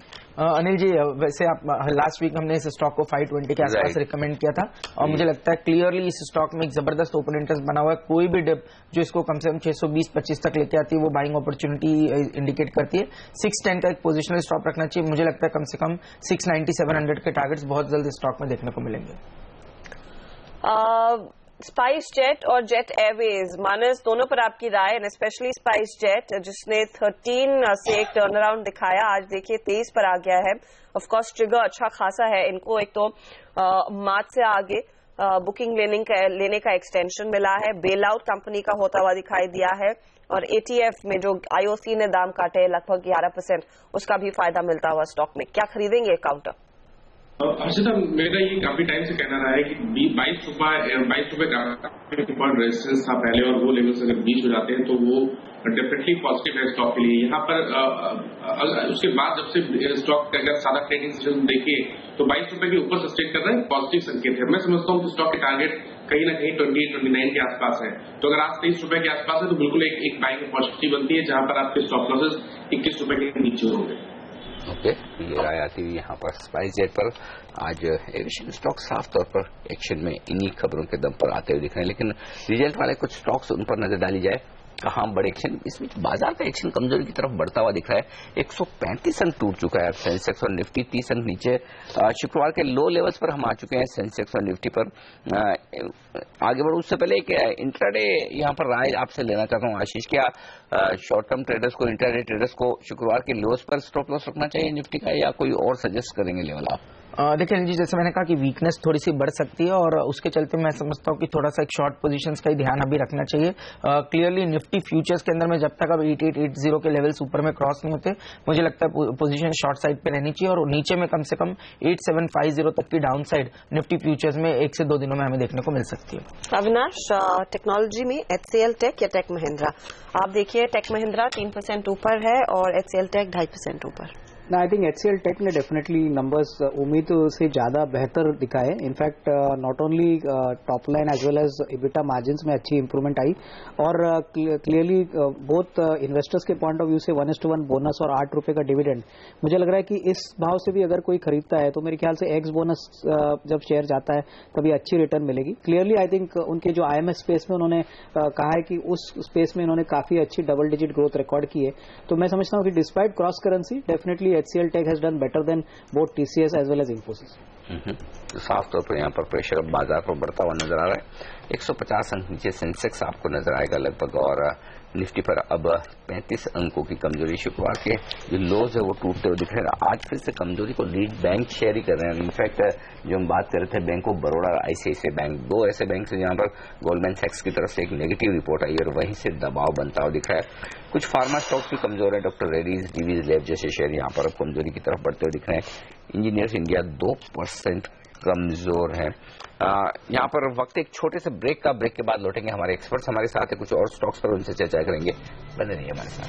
अनिल जी, वैसे आप लास्ट वीक हमने इस स्टॉक को 520 के आसपास रिकमेंड किया था, और मुझे लगता है क्लियरली इस स्टॉक में एक जबरदस्त ओपन इंटरेस्ट बना हुआ है। कोई भी डिप जो इसको कम से कम 620-25 तक लेके आती है वो बाइंग अपॉर्चुनिटी इंडिकेट करती है। 610 का एक पोजिशनल स्टॉप रखना चाहिए। मुझे लगता है कम से कम 690-700 के टारगेट्स बहुत जल्द स्टॉक में देखने को मिलेंगे। स्पाइस जेट और जेट एयरवेज, मानस, दोनों पर आपकी राय, एंड स्पेशली स्पाइस जेट जिसने 13 से एक टर्न अराउंड दिखाया, आज देखिए 23 पर आ गया है। ऑफ कोर्स ट्रिगर अच्छा खासा है इनको, एक तो मार्च से आगे बुकिंग लेने का एक्सटेंशन मिला है, बेल आउट कंपनी का होता हुआ दिखाई दिया है, और एटीएफ में जो आईओसी ने दाम काटे लगभग 11%, उसका भी फायदा मिलता हुआ स्टॉक में। क्या खरीदेंगे काउंटर? हर्षिता, मेरा ये काफी टाइम से कहना रहा है कि 22 रुपए का रेजिस्टेंस था पहले, और वो लेवल्स अगर बीच हो जाते हैं तो वो डेफिनेटली पॉजिटिव है स्टॉक के लिए। यहाँ पर उसके बाद जब से स्टॉक का अगर सादा ट्रेडिंग सेशन देखे तो 22 रुपए के ऊपर सस्टेन कर रहा है, पॉजिटिव संकेत है। मैं समझता हूँ कि स्टॉक के टारगेट कहीं ना कहीं 28-29 के आसपास है, तो अगर आज 23 रुपए के आसपास है तो बिल्कुल एक बाइंग अपॉर्चुनिटी बनती है, जहां पर आपके स्टॉप लॉसेस 21 रुपए के नीचे होंगे। ओके, ये राय आती हुई यहाँ पर स्पाइस जेट पर। आज एविएशन स्टॉक साफ तौर पर एक्शन में इन्हीं खबरों के दम पर आते हुए दिख रहे हैं, लेकिन रिजल्ट वाले कुछ स्टॉक्स उन पर नजर डाली जाए, कहाँ बड़े एक्शन। इसमें बाजार का एक्शन कमजोरी की तरफ बढ़ता हुआ दिख रहा है। 135 अंक टूट चुका है सेंसेक्स और निफ्टी 30 अंक नीचे। शुक्रवार के लो लेवल्स पर हम आ चुके हैं सेंसेक्स और निफ्टी पर। आगे बढ़ो उससे पहले एक इंट्राडे यहाँ पर राय आपसे लेना चाहता हूँ आशीष, क्या शॉर्ट टर्म ट्रेडर्स को, इंट्राडे ट्रेडर्स को शुक्रवार के लोस पर स्टॉप लॉस रखना चाहिए निफ्टी का, या कोई और सजेस्ट करेंगे लेवल आप? देखिए जी, जैसे मैंने कहा कि वीकनेस थोड़ी सी बढ़ सकती है, और उसके चलते मैं समझता हूँ कि थोड़ा सा एक शॉर्ट पोजीशंस का ही ध्यान अभी रखना चाहिए। क्लियरली निफ्टी फ्यूचर्स के अंदर में जब तक अब 8880 के लेवल्स ऊपर में क्रॉस नहीं होते, मुझे लगता है पोजीशन शॉर्ट साइड पे रहनी चाहिए, और नीचे में कम से कम 8750 तक की डाउन साइड निफ्टी फ्यूचर्स में 1 से 2 दिनों में हमें देखने को मिल सकती है। अविनाश, टेक्नोलॉजी में HCL टेक या टेक महिंद्रा, आप देखिए टेक महिंद्रा 3% ऊपर है और HCL टेक 2.5% ऊपर। आई थिंक HCL टेक ने डेफिनेटली नंबर्स उम्मीद से ज्यादा बेहतर दिखाए। In fact not only top line as well as EBITDA margins में अच्छी इंप्रूवमेंट आई और क्लियरली बोथ इन्वेस्टर्स के पॉइंट ऑफ व्यू से 1:1 बोनस और 8 रुपए का डिविडेंड, मुझे लग रहा है कि इस भाव से भी अगर कोई खरीदता है तो मेरे ख्याल से एक्स बोनस जब शेयर जाता है तभी अच्छी रिटर्न मिलेगी। क्लियरली आई थिंक उनके जो IMS स्पेस में उन्होंने कहा है कि उस स्पेस में इन्होंने काफी अच्छी डबल डिजिट ग्रोथ रिकॉर्ड की है। तो मैं समझता हूं कि despite cross currency definitely HCL tech has done better than both TCS as well as Infosys. तो साफ तौर पर यहाँ पर प्रेशर अब बाजार पर बढ़ता हुआ नजर आ रहा है। 150 अंक नीचे सेंसेक्स आपको नजर आएगा लगभग, और निफ्टी पर अब 35 अंकों की कमजोरी। शुक्रवार के जो लोज है वो टूटते हुए दिख रहे हैं। आज फिर से कमजोरी को लीड बैंक शेयर ही कर रहे हैं। इनफैक्ट जो हम बात कर रहे थे बैंक ऑफ बड़ौदा और ICICI बैंक, दो ऐसे बैंक से जहां पर गोल्डमैन सैक्स की तरफ से एक नेगेटिव रिपोर्ट आई और वहीं से दबाव बनता हुआ दिख रहा है। कुछ फार्मा स्टॉक्स भी कमजोर है। डॉक्टर रेड्डीज, डीवीज लैब जैसे शेयर यहाँ पर अब कमजोरी की तरफ बढ़ते हुए दिख रहे हैं। इंजीनियर्स इंडिया 2% कमजोर है। यहाँ पर वक्त एक छोटे से ब्रेक का, ब्रेक के बाद लौटेंगे। हमारे एक्सपर्ट्स हमारे साथ है, कुछ और स्टॉक्स पर उनसे चर्चा करेंगे। बने रहिए हमारे साथ।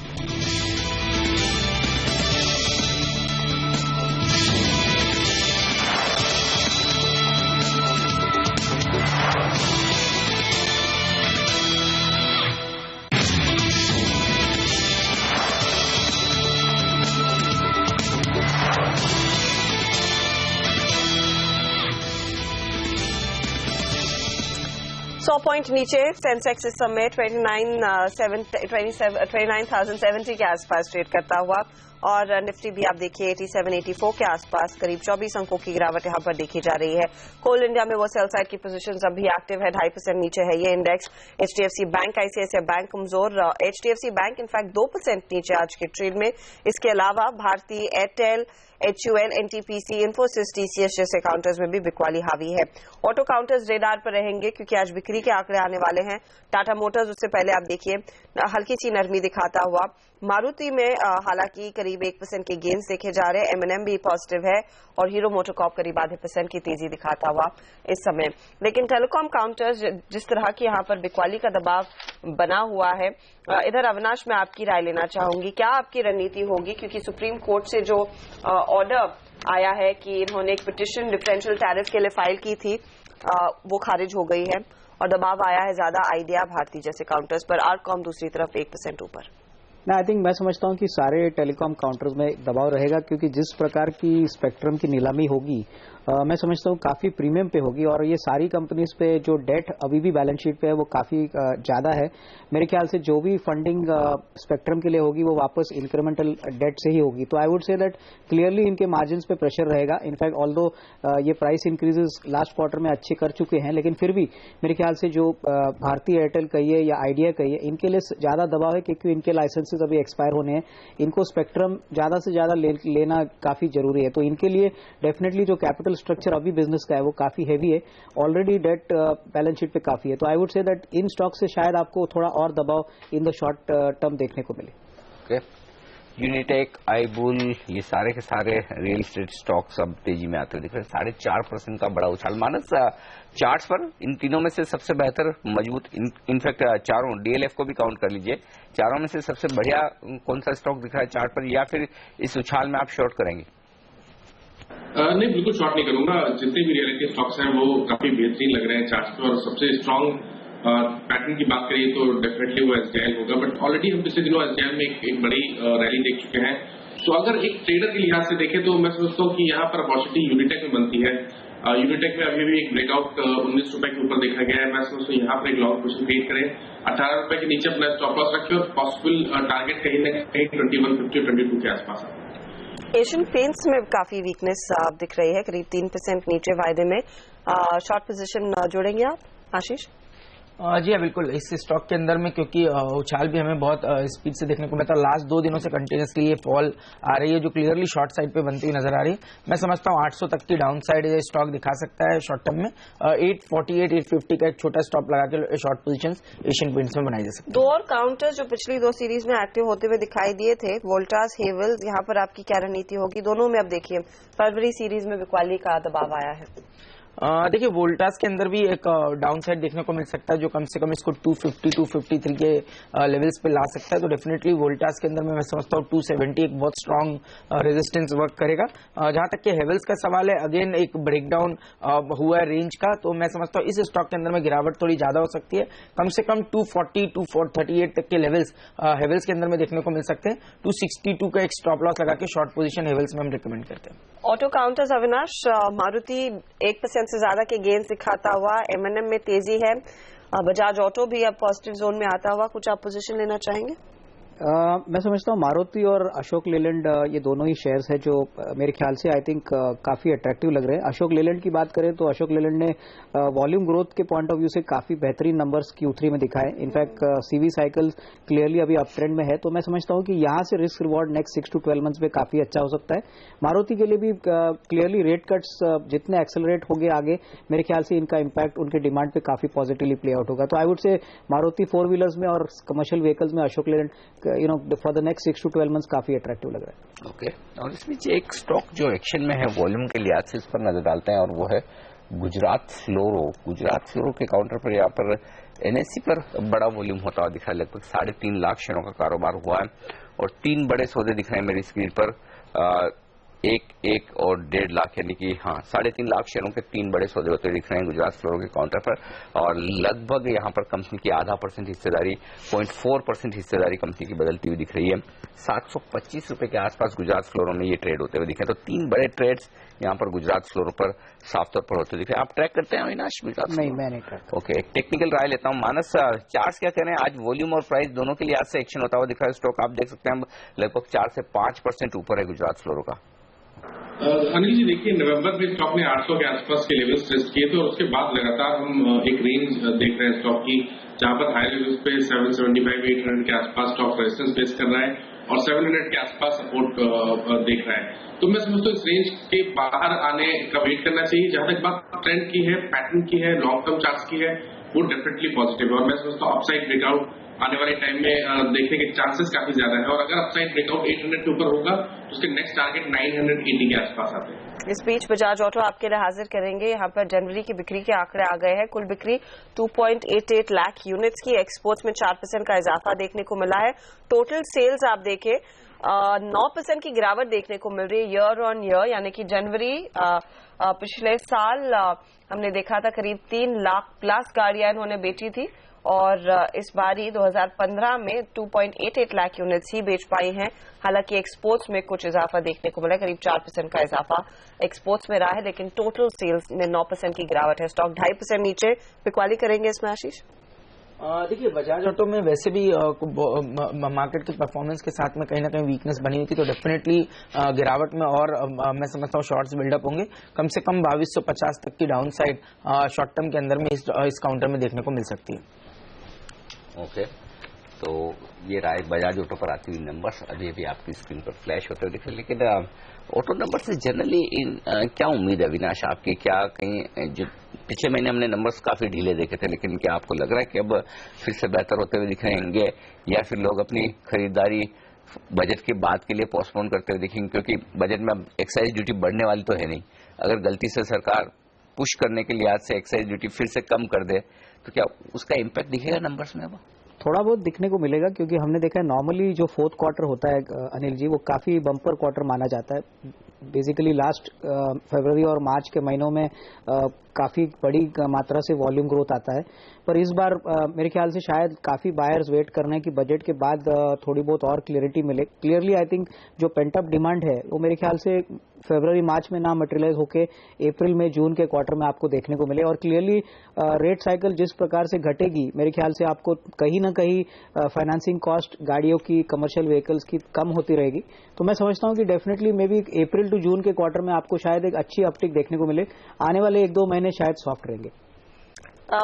पॉइंट नीचे सेंसेक्स इस समय 29,070 के आसपास ट्रेड करता हुआ, और निफ्टी भी आप देखिए 87-84 के आसपास करीब 24 अंकों की गिरावट यहां पर देखी जा रही है। कोल इंडिया में वो सेल साइड की पोजीशंस अभी एक्टिव है, 2.5% नीचे है ये index. HDFC bank, ICICI bank कमजोर, HDFC बैंक इनफैक्ट 2% नीचे आज के ट्रेड में। इसके अलावा भारतीय Airtel, HUL, NTPC, Infosys, TCS जैसे काउंटर्स में भी बिकवाली हावी है। ऑटो काउंटर्स रेडार पर रहेंगे क्योंकि आज बिक्री के आंकड़े आने वाले हैं। टाटा मोटर्स उससे पहले आप देखिए हल्की सी नरमी दिखाता हुआ। मारुति में हालांकि करीब 1% के गेन्स देखे जा रहे हैं। M&M भी पॉजिटिव है और हीरो मोटोकॉर्प करीब आधे % की तेजी दिखाता हुआ इस समय। लेकिन टेलीकॉम काउंटर्स जिस तरह की यहाँ पर बिकवाली का दबाव बना हुआ है, इधर अविनाश मैं आपकी राय लेना चाहूंगी, क्या आपकी रणनीति होगी? क्योंकि सुप्रीम कोर्ट से जो ऑर्डर आया है कि इन्होंने एक पिटिशन डिफरेंशियल टैरिफ के लिए फाइल की थी, वो खारिज हो गई है और दबाव आया है ज्यादा आइडिया, भारती जैसे काउंटर्स पर। आरकॉम दूसरी तरफ 1% ऊपर। आई थिंक मैं समझता हूं कि सारे टेलीकॉम काउंटर्स में दबाव रहेगा क्योंकि जिस प्रकार की स्पेक्ट्रम की नीलामी होगी मैं समझता हूं काफी प्रीमियम पे होगी, और ये सारी कंपनीज पे जो डेट अभी भी बैलेंस शीट पे है वो काफी ज्यादा है। मेरे ख्याल से जो भी फंडिंग स्पेक्ट्रम के लिए होगी वो वापस इंक्रीमेंटल डेट से ही होगी। तो I would say that clearly इनके मार्जिन्स पे प्रेशर रहेगा। इनफैक्ट ऑल्दो ये प्राइस इंक्रीजेस लास्ट क्वार्टर में अच्छे कर चुके हैं, लेकिन फिर भी मेरे ख्याल से जो भारतीय एयरटेल कहिए या आइडिया कहिए, इनके लिए ज्यादा दबाव है क्योंकि इनके लाइसेंसेस अभी एक्सपायर होने हैं। इनको स्पेक्ट्रम ज्यादा से ज्यादा लेना काफी जरूरी है। तो इनके लिए डेफिनेटली जो कैपिटल स्ट्रक्चर अभी बिजनेस का है वो काफी हैवी है, ऑलरेडी डेट बैलेंस शीट पे काफी है। तो I would say that in stock से शायद आपको थोड़ा और दबाव इन द शॉर्ट टर्म देखने को मिले। यूनिटेक, आईबुल, ये सारे के सारे रियल एस्टेट स्टॉक्स अब तेजी में आते दिख रहे हैं। 4.5% का बड़ा उछाल। मानस चार्ट्स पर इन तीनों में से सबसे बेहतर मजबूत, इनफैक्ट चारों DLF को भी काउंट कर लीजिए, चारों में से सबसे बढ़िया कौन सा स्टॉक दिख रहा है चार्ट पर, या फिर इस उछाल में आप शॉर्ट करेंगे? नहीं, बिल्कुल शॉर्ट नहीं करूंगा। जितने भी रियलिटी स्टॉक्स हैं वो काफी बेहतरीन लग रहे हैं चार्ट पर, और सबसे स्ट्रांग पैटर्न की बात करिए तो डेफिनेटली वो SDL होगा। बट ऑलरेडी हम पिछले दिनों SDL में एक बड़ी रैली देख चुके हैं। तो अगर एक ट्रेडर के लिहाज से देखें तो मैं समझता हूँ कि यहाँ पर अपॉर्चुनिटी यूनिटेक में बनती है। यूनिटेक में अभी भी एक ब्रेकआउट 19 रुपए के ऊपर देखा गया है। मैं समझता हूँ यहाँ पर एक लॉन्ग पोजीशन क्रिएट करें, 18 रुपए के नीचे अपना स्टॉप लॉस रखें और पॉसिबल टारगेट कहीं न कहीं 2150 22 के आसपास है। एशियन पेंट्स में काफी वीकनेस दिख रही है, करीब 3% नीचे वायदे में। शॉर्ट पोजीशन जोड़ेंगे आप आशीष? जी हाँ, बिल्कुल। इस स्टॉक के अंदर में क्योंकि उछाल भी हमें बहुत स्पीड से देखने को मिलता है। लास्ट 2 दिनों से कंटिन्यूसली ये फॉल आ रही है जो क्लियरली शॉर्ट साइड पे बनती हुई नजर आ रही है। मैं समझता हूँ 800 तक की डाउन साइड ये स्टॉक दिखा सकता है शॉर्ट टर्म में। 848, 850 का एक छोटा स्टॉप लगा के शॉर्ट पोजीशंस एशियन पेंट्स में बनाई जा सकती है। दो और काउंटर्स जो पिछली 2 सीरीज में एक्टिव होते हुए दिखाई दिए थे, वोल्टास, हेवल्स, यहाँ पर आपकी क्या रणनीति होगी? दोनों में अब देखिए फरवरी सीरीज में बिकवाली का दबाव आया है। देखिए वोल्टास के अंदर भी एक डाउन साइड देखने को मिल सकता है जो कम से कम इसको 250 253 के लेवल्स पे ला सकता है। तो डेफिनेटली वोल्टास के अंदर मैं समझता हूँ 270 एक बहुत स्ट्रॉन्ग रेजिस्टेंस वर्क करेगा। जहां तक कि हेवल्स का सवाल है, अगेन एक ब्रेकडाउन हुआ है रेंज का, तो मैं समझता हूँ इस स्टॉक के अंदर में गिरावट थोड़ी ज्यादा हो सकती है। कम से कम 240 238 तक के लेवल्स हेवल्स के अंदर में देखने को मिल सकते हैं। 262 का एक स्टॉप लॉस लगा के शॉर्ट पोजीशन हेवल्स में हम रिकमेंड करते हैं। ऑटो काउंटर्स अविनाश, मारुति 1% से ज्यादा के गेंस दिखाता हुआ, M&M में तेजी है, बजाज ऑटो भी अब पॉजिटिव जोन में आता हुआ, कुछ आप पोजीशन लेना चाहेंगे? मैं समझता हूँ मारुति और अशोक लेलैंड ये दोनों ही शेयर्स है जो मेरे ख्याल से आई थिंक काफी अट्रैक्टिव लग रहे हैं। अशोक लेलैंड की बात करें तो अशोक लेलैंड ने वॉल्यूम ग्रोथ के पॉइंट ऑफ व्यू से काफी बेहतरीन नंबर्स Q3 में दिखाए। इनफैक्ट CV साइकिल्स क्लियरली अभी अप ट्रेंड में है, तो मैं समझता हूँ कि यहाँ से risk reward next 6 to 12 months में काफी अच्छा हो सकता है। मारुति के लिए भी क्लियरली रेट कट्स जितने एक्सेलरेट होंगे आगे, मेरे ख्याल से इनका इम्पैक्ट उनके डिमांड पे काफी पॉजिटिवली प्ले आउट होगा। तो I would say Maruti 4 wheelers में और कमर्शियल व्हीकल्स में Ashok Leyland for the next 6 to 12 months काफी अट्रैक्टिव लग रहा है। ओके, और इसमें एक स्टॉक जो एक्शन में है वॉल्यूम के लिहाज से, इस पर नजर डालते हैं, और वो है गुजरात फ्लोरो। गुजरात फ्लोरो के काउंटर पर यहाँ पर NSE पर बड़ा वॉल्यूम होता हुआ दिख रहा है। लगभग 3.5 लाख शेयरों का कारोबार हुआ है और 3 बड़े सौदे दिख रहे हैं मेरी स्क्रीन पर, 1 और 1.5 लाख, यानी कि 3.5 लाख शेयरों के 3 बड़े सौदे होते दिख रहे हैं गुजरात फ्लोरो के काउंटर पर। और लगभग यहाँ पर कंपनी की 0.5% हिस्सेदारी, 0.4% हिस्सेदारी कंपनी की बदलती हुई दिख रही है। 725 रुपए के आसपास गुजरात फ्लोरो में ये ट्रेड होते हुए दिखे। तो 3 बड़े ट्रेड्स यहाँ पर गुजरात फ्लोरो पर साफ तौर पर होते दिखे। आप ट्रैक करते हैं अविनाश? नहीं, मैं नहीं ट्रैक। ओके, टेक्निकल राय लेता हूँ। मानस, चार्ट्स क्या कह रहे हैं? आज वॉल्यूम और प्राइस दोनों के लिहाज से एक्शन होता हुआ दिख रहा है स्टॉक। आप देख सकते हैं लगभग 4 से 5% ऊपर है गुजरात फ्लोरो का। अनिल जी देखिए, नवंबर में स्टॉक ने 800 के आसपास के लेवल्स टेस्ट किए थे और उसके बाद लगातार हम एक रेंज देख रहे हैं स्टॉक की, जहां पर हाई लेवल्स पे 775 800 के आसपास स्टॉक रेजिस्टेंस फेस कर रहा है और 700 के आसपास सपोर्ट देख रहा है। तो मैं समझता हूँ इस रेंज के बाहर आने का वेट करना चाहिए। जहां तक बात ट्रेंड की है, पैटर्न की है, लॉन्ग टर्म चार्ट्स की है, वो डेफिनेटली पॉजिटिव है और मैं समझता हूँ अपसाइड ब्रेकआउट आने वाले टाइम में देखने के चांसेस काफी ज्यादा है। और अगर अपसाइड ब्रेकआउट 800 के ऊपर होगा तो उसके नेक्स्ट टारगेट 980 के आसपास आते हैं। इस बीच बजाज ऑटो आपके लिए हाजिर करेंगे। यहाँ पर जनवरी की बिक्री के आंकड़े आ गए हैं। कुल बिक्री 2.88 लाख यूनिट्स की, एक्सपोर्ट्स में 4% का इजाफा देखने को मिला है। टोटल सेल्स आप देखें 9% की गिरावट देखने को मिल रही है ईयर ऑन ईयर, यानी कि जनवरी पिछले साल हमने देखा था करीब 3 लाख प्लस गाड़ियां इन्होंने बेची थी और इस बारी 2015 में 2.88 लाख यूनिट्स ही बेच पाई हैं। हालांकि एक्सपोर्ट्स में कुछ इजाफा देखने को मिला है, करीब 4% का इजाफा एक्सपोर्ट्स में रहा है, लेकिन टोटल सेल्स में 9% की गिरावट है। स्टॉक 2.5% नीचे। बिकवाली करेंगे इसमें आशीष? देखिए बजाज ऑटो में वैसे भी मार्केट की परफॉर्मेंस के साथ में कहीं ना कहीं वीकनेस बनी हुई थी, तो डेफिनेटली गिरावट में और मैं समझता हूँ शॉर्ट्स बिल्डअप होंगे। कम से कम 2250 तक की डाउन साइड शॉर्ट टर्म के अंदर में इस काउंटर में देखने को मिल सकती है। ओके, तो ये रहा बजाज ऑटो पर आती हुई नंबर्स अभी अभी आपकी स्क्रीन पर फ्लैश होते हुए दिख रहे हैं। लेकिन ऑटो नंबर से जनरली क्या उम्मीद है अविनाश आपकी? क्या कहीं जो पिछले महीने हमने नंबर्स काफी ढीले देखे थे, लेकिन क्या आपको लग रहा है कि अब फिर से बेहतर होते हुए दिख रहेंगे, या फिर लोग अपनी खरीदारी बजट के बाद के लिए पोस्टपोन करते हुए दिखेंगे? क्योंकि बजट में अब एक्साइज ड्यूटी बढ़ने वाली तो है नहीं। अगर गलती से सरकार पुश करने के लिहाज से एक्साइज ड्यूटी फिर से कम कर दे तो क्या उसका इम्पैक्ट दिखेगा नंबर्स में? अब थोड़ा बहुत दिखने को मिलेगा, क्योंकि हमने देखा है नॉर्मली जो 4th क्वार्टर होता है अनिल जी, वो काफी बम्पर क्वार्टर माना जाता है। बेसिकली लास्ट फरवरी और मार्च के महीनों में काफी बड़ी मात्रा से वॉल्यूम ग्रोथ आता है, पर इस बार मेरे ख्याल से शायद काफी बायर्स वेट कर रहे हैं कि बजट के बाद थोड़ी बहुत और क्लियरिटी मिले। क्लियरली आई थिंक जो पेंटअप डिमांड है वो मेरे ख्याल से फरवरी मार्च में ना मटेरियलाइज होके अप्रैल में जून के क्वार्टर में आपको देखने को मिले। और क्लियरली रेट साइकिल जिस प्रकार से घटेगी, मेरे ख्याल से आपको कहीं ना कहीं फाइनेंसिंग कॉस्ट गाड़ियों की, कमर्शियल व्हीकल्स की कम होती रहेगी। तो मैं समझता हूं कि definitely maybe April to June के क्वार्टर में आपको शायद एक अच्छी अपटिक देखने को मिले। आने वाले 1-2 महीने शायद सॉफ्ट रहेंगे।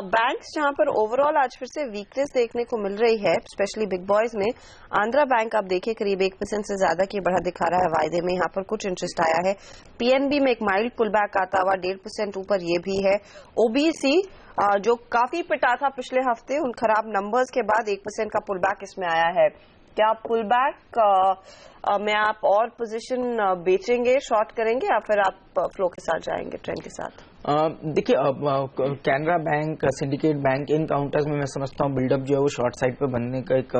बैंक्स जहां पर ओवरऑल आज फिर से वीकनेस देखने को मिल रही है, स्पेशली बिग बॉयज में, आंध्रा बैंक आप देखिए करीब 1% से ज्यादा की बढ़त दिखा रहा है वायदे में। यहाँ पर कुछ इंटरेस्ट आया है। पीएनबी में एक माइल्ड पुल बैक आता हुआ 1.5% ऊपर ये भी है। ओबीसी जो काफी पिटा था पिछले हफ्ते, उन खराब नंबर्स के बाद 1% का पुल बैक इसमें आया है। क्या पुल बैक में आप और पोजीशन बेचेंगे, शॉर्ट करेंगे, या फिर आप फ्लो के साथ जाएंगे ट्रेंड के साथ? देखिए कैनरा बैंक, सिंडिकेट बैंक, इन काउंटर्स में मैं समझता हूँ बिल्डअप जो है वो शॉर्ट साइड पे बनने का एक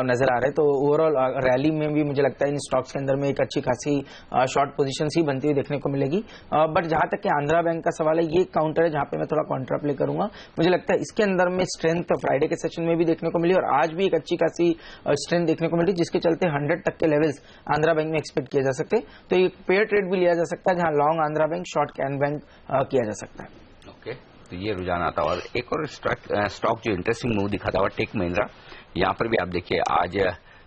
नजर आ रहा है। तो ओवरऑल रैली में भी मुझे लगता है इन स्टॉक्स के अंदर में एक अच्छी खासी शॉर्ट पोजीशन ही बनती हुई देखने को मिलेगी। बट जहां तक कि आंध्रा बैंक का सवाल है, ये काउंटर है जहां पे मैं थोड़ा कॉन्ट्रा प्ले करूंगा। मुझे लगता है इसके अंदर में स्ट्रेंथ फ्राइडे के सेशन में भी देखने को मिली और आज भी एक अच्छी खासी स्ट्रेंथ देखने को मिली, जिसके चलते 100 तक के लेवल्स आंध्रा बैंक में एक्सपेक्ट किए जा सकते। तो ये पेयर ट्रेड भी लिया जा सकता है जहां long Andhra bank, short can bank किया जा सकता है। ओके, तो ये रुझान आता है। और एक और स्टॉक जो इंटरेस्टिंग मूव दिखाता हुआ टेक महिंद्रा, यहाँ पर भी आप देखिए आज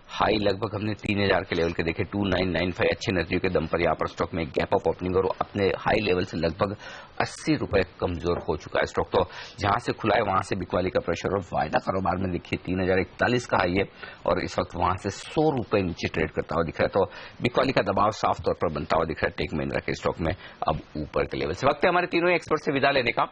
हाई लगभग हमने 3000 के लेवल के देखे, 2995 अच्छे नजरियों के दम पर यहाँ पर स्टॉक में गैप अप ओपनिंग और अपने हाई लेवल से लगभग 80 रुपए कमजोर हो चुका है स्टॉक। तो जहां से खुला है वहां से बिकवाली का प्रेशर और वायदा कारोबार में देखिए 3041 का हाई है और इस वक्त वहां से 100 रुपए नीचे ट्रेड करता हुआ दिख रहा है। तो बिकवाली का दबाव साफ तौर पर बनता हुआ दिख रहा है टेक महिंद्रा के स्टॉक में अब ऊपर के लेवल से। वक्त है हमारे तीनों एक्सपर्ट से विदा लेने का।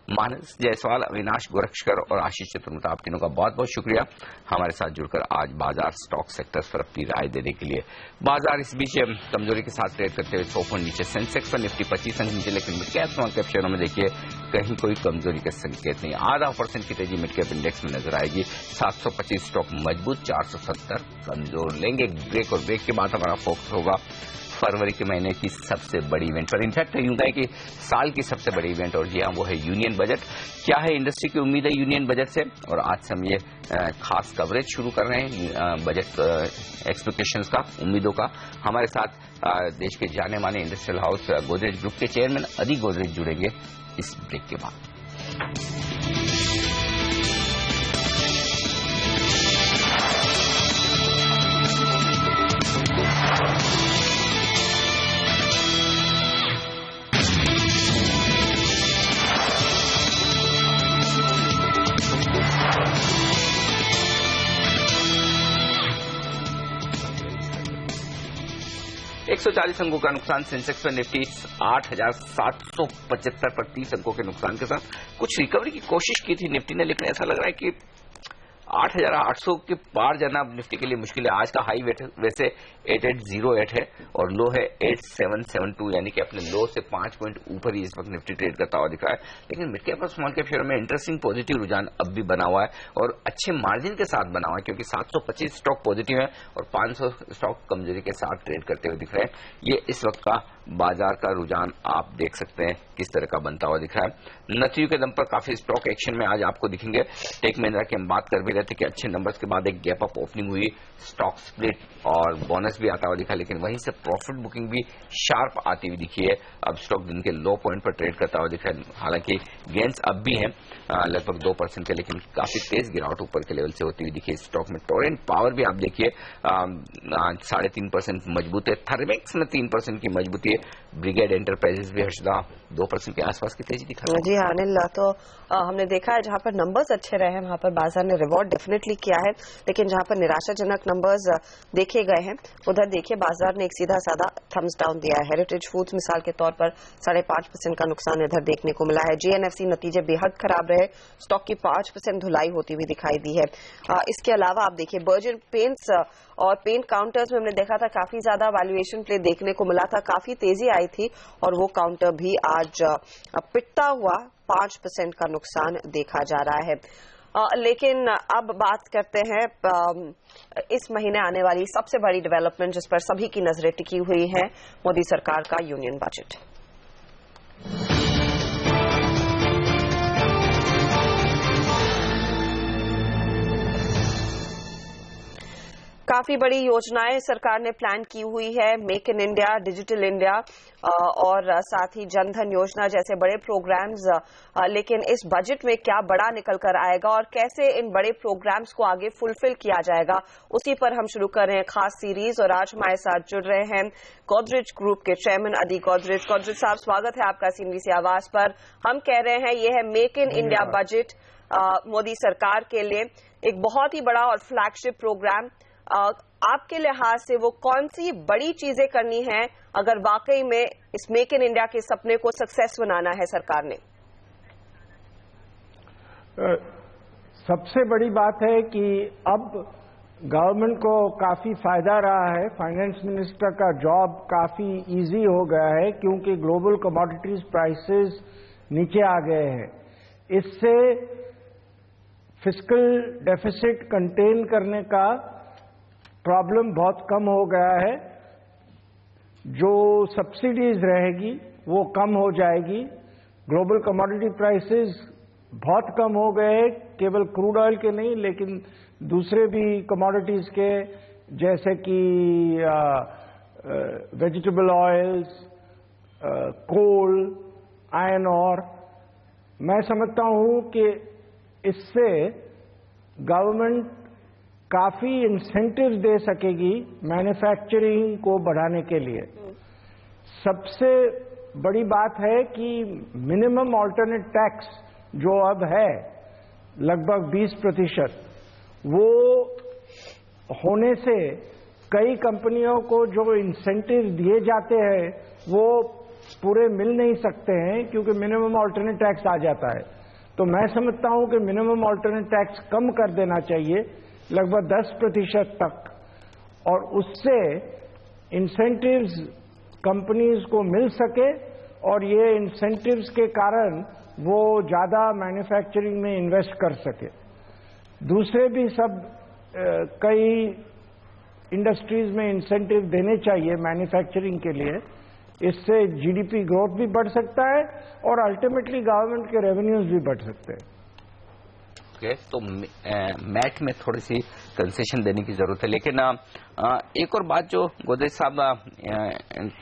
मानस जायसवाल, अविनाश गोरक्षकर और आशीष चतुर्वेदी, आप तीनों का बहुत बहुत शुक्रिया हमारे साथ जुड़कर आज बाजार स्टॉक सेक्टर्स पर अपनी राय देने के लिए। बाजार इस बीच कमजोरी के साथ ट्रेड करते हुए 100 पॉइंट नीचे, सेंसेक्स पर निफ्टी 25 अंक नीचे, लेकिन मिड कैप स्मॉल कैप शेयरों में देखिए कहीं कोई कमजोरी के संकेत नहीं। 0.5% की तेजी मिड कैप इंडेक्स में नजर आएगी। 725 स्टॉक मजबूत, 470 कमजोर। लेंगे ब्रेक और ब्रेक के बाद हमारा फोकस होगा फरवरी के महीने की सबसे बड़ी इवेंट पर। इनफैक्ट यूं कहें कि साल की सबसे बड़ी इवेंट, और जी हाँ वो है यूनियन बजट। क्या है इंडस्ट्री की उम्मीद है यूनियन बजट से, और आज से हम ये खास कवरेज शुरू कर रहे हैं बजट एक्सपेक्टेशंस का, उम्मीदों का। हमारे साथ देश के जाने माने इंडस्ट्रियल हाउस गोदरेज ग्रुप के चेयरमैन अदी गोदरेज जुड़ेंगे इस ब्रेक के बाद। 140 अंकों का नुकसान सेंसेक्स पर, निफ्टी 8775 पर 30 अंकों के नुकसान के साथ कुछ रिकवरी की कोशिश की थी निफ्टी ने, लेकिन ऐसा लग रहा है कि 8800 के पार जाना निफ्टी के लिए मुश्किल है। आज का हाई वैसे 8808 है और लो है 8772, यानी कि अपने लो से 5 पॉइंट ऊपर ही इस वक्त निफ्टी ट्रेड करता हुआ दिख रहा है। लेकिन मिड कैप और स्मॉल कैप शेयर में इंटरेस्टिंग पॉजिटिव रुझान अब भी बना हुआ है और अच्छे मार्जिन के साथ बना हुआ है, क्योंकि 725 स्टॉक पॉजिटिव है और 500 स्टॉक कमजोरी के साथ ट्रेड करते हुए दिख रहे हैं। ये इस वक्त का बाजार का रुझान आप देख सकते हैं किस तरह का बनता हुआ दिख रहा है। नतीजों के दम पर काफी स्टॉक एक्शन में आज आपको दिखेंगे। टेक महिंद्रा की हम बात कर भी रहे थे कि अच्छे नंबर्स के बाद एक गैप अप ओपनिंग हुई, स्टॉक स्प्लिट और बोनस भी आता हुआ दिखा, लेकिन वहीं से प्रॉफिट बुकिंग भी शार्प आती हुई दिखी है। अब स्टॉक दिन के लो पॉइंट पर ट्रेड करता हुआ दिखा है। हालांकि गेंस अब भी हैं लगभग 2% के, लेकिन काफी तेज गिरावट ऊपर के लेवल से होती हुई दिखी स्टॉक में। टोरेंट पावर भी आप देखिए 3.5% मजबूत है। थर्मेक्स में 3% की मजबूती है। ब्रिगेड एंटरप्राइजेस भी हर्षदा 2% के आसपास की तेजी दिखा रहा है। जी हाँ अनिल, तो हमने देखा है जहां पर नंबर्स अच्छे रहे हैं वहां पर बाजार ने रिवॉर्ड डेफिनेटली किया है, लेकिन जहां पर निराशाजनक नंबर्स देखे गए हैं उधर देखिए बाजार ने एक सीधा साधा थम्स डाउन दिया है। हेरिटेज फूड्स मिसाल के तौर पर 5.5% का नुकसान इधर देखने को मिला है। जीएनएफसी नतीजे बेहद खराब रहे, स्टॉक की 5% धुलाई होती हुई दिखाई दी है। इसके अलावा आप देखिए बर्जर पेंट्स और पेंट काउंटर्स में हमने देखा था काफी ज्यादा वैल्यूएशन प्ले देखने को मिला था, काफी तेजी आई थी और वो काउंटर भी आज पिटता हुआ 5% का नुकसान देखा जा रहा है। लेकिन अब बात करते हैं इस महीने आने वाली सबसे बड़ी डेवलपमेंट जिस पर सभी की नजरें टिकी हुई है, मोदी सरकार का यूनियन बजट। काफी बड़ी योजनाएं सरकार ने प्लान की हुई है, make in India, digital India और साथ ही जनधन योजना जैसे बड़े प्रोग्राम्स। लेकिन इस बजट में क्या बड़ा निकल कर आएगा और कैसे इन बड़े प्रोग्राम्स को आगे फुलफिल किया जाएगा, उसी पर हम शुरू कर रहे हैं खास सीरीज। और आज हमारे साथ जुड़ रहे हैं गोदरेज ग्रुप के चेयरमैन अदी गोदरेज। गोदरेज साहब, स्वागत है आपका सीएनबीसी आवाज पर। हम कह रहे हैं ये है make in India budget Modi सरकार के लिए एक बहुत ही बड़ा और फ्लैगशिप प्रोग्राम। आपके लिहाज से वो कौन सी बड़ी चीजें करनी है अगर वाकई में इस मेक इन इंडिया के सपने को सक्सेस बनाना है सरकार ने? सबसे बड़ी बात है कि अब गवर्नमेंट को काफी फायदा रहा है। फाइनेंस मिनिस्टर का जॉब काफी इजी हो गया है, क्योंकि ग्लोबल कमोडिटीज प्राइसेस नीचे आ गए हैं। इससे फिस्कल डेफिसिट कंटेन करने का प्रॉब्लम बहुत कम हो गया है। जो सब्सिडीज रहेगी वो कम हो जाएगी। ग्लोबल कमोडिटी प्राइसेस बहुत कम हो गए, केवल क्रूड ऑयल के नहीं लेकिन दूसरे भी कमोडिटीज के, जैसे कि vegetable oils, coal, iron ore. मैं समझता हूं कि इससे गवर्नमेंट काफी इंसेंटिव दे सकेगी मैन्युफैक्चरिंग को बढ़ाने के लिए। सबसे बड़ी बात है कि मिनिमम ऑल्टरनेट टैक्स जो अब है लगभग 20%, वो होने से कई कंपनियों को जो इंसेंटिव दिए जाते हैं वो पूरे मिल नहीं सकते हैं क्योंकि मिनिमम ऑल्टरनेट टैक्स आ जाता है। तो मैं समझता हूं कि मिनिमम ऑल्टरनेट टैक्स कम कर देना चाहिए लगभग 10% तक, और उससे इंसेंटिव्स कंपनीज को मिल सके और ये इंसेंटिव्स के कारण वो ज्यादा मैन्युफैक्चरिंग में इन्वेस्ट कर सके। दूसरे भी सब कई इंडस्ट्रीज में इंसेंटिव देने चाहिए मैन्युफैक्चरिंग के लिए। इससे जीडीपी ग्रोथ भी बढ़ सकता है और अल्टीमेटली गवर्नमेंट के रेवेन्यूज भी बढ़ सकते हैं। ओके, तो मैट में थोड़ी सी कंसेशन देने की जरूरत है। लेकिन एक और बात जो गोदरेज साहब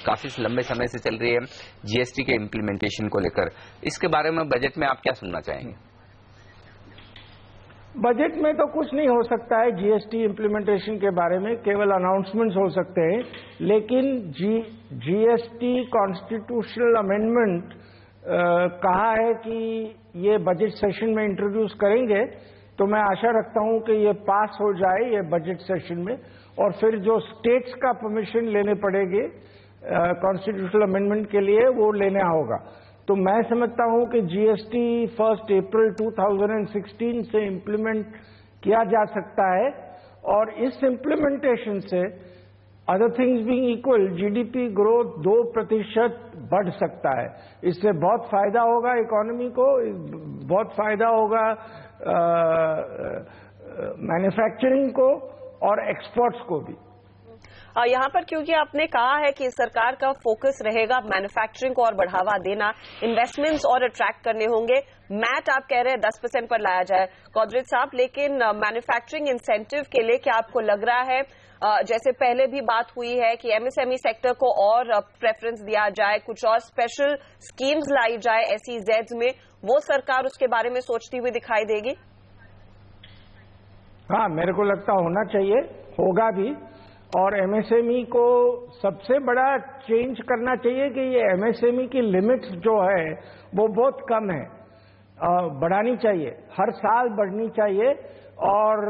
काफी लंबे समय से चल रही है, जीएसटी के इम्प्लीमेंटेशन को लेकर, इसके बारे में बजट में आप क्या सुनना चाहेंगे? बजट में तो कुछ नहीं हो सकता है जीएसटी इम्प्लीमेंटेशन के बारे में, केवल अनाउंसमेंट्स हो सकते हैं। लेकिन जीएसटी कॉन्स्टिट्यूशनल अमेंडमेंट कहा है कि ये बजट सेशन में इंट्रोड्यूस करेंगे, तो मैं आशा रखता हूं कि ये पास हो जाए ये बजट सेशन में, और फिर जो स्टेट्स का परमिशन लेने पड़ेंगे कॉन्स्टिट्यूशनल अमेंडमेंट के लिए वो लेना होगा। तो मैं समझता हूं कि जीएसटी 1 अप्रैल 2016 से इम्प्लीमेंट किया जा सकता है, और इस इम्प्लीमेंटेशन से other things being equal GDP growth 2% बढ़ सकता है। इससे बहुत फायदा होगा इकोनॉमी को, बहुत फायदा होगा मैन्युफैक्चरिंग को और एक्सपोर्ट्स को भी। यहाँ पर क्योंकि आपने कहा है कि सरकार का फोकस रहेगा मैन्युफैक्चरिंग को और बढ़ावा देना, इन्वेस्टमेंट्स और अट्रैक्ट करने होंगे। मैट आप कह रहे हैं 10% पर लाया जाए गोदरेज साहब, लेकिन मैन्युफैक्चरिंग इंसेंटिव के लिए क्या आपको लग रहा है, जैसे पहले भी बात हुई है कि एमएसएमई सेक्टर को और प्रेफरेंस दिया जाए, कुछ और स्पेशल स्कीम्स लाई जाए एसईजेड्स में, वो सरकार उसके बारे में सोचती हुई दिखाई देगी? हाँ, मेरे को लगता होना चाहिए, होगा भी। और एमएसएमई को सबसे बड़ा चेंज करना चाहिए कि ये एमएसएमई की लिमिट्स जो है वो बहुत कम है, बढ़ानी चाहिए, हर साल बढ़नी चाहिए। और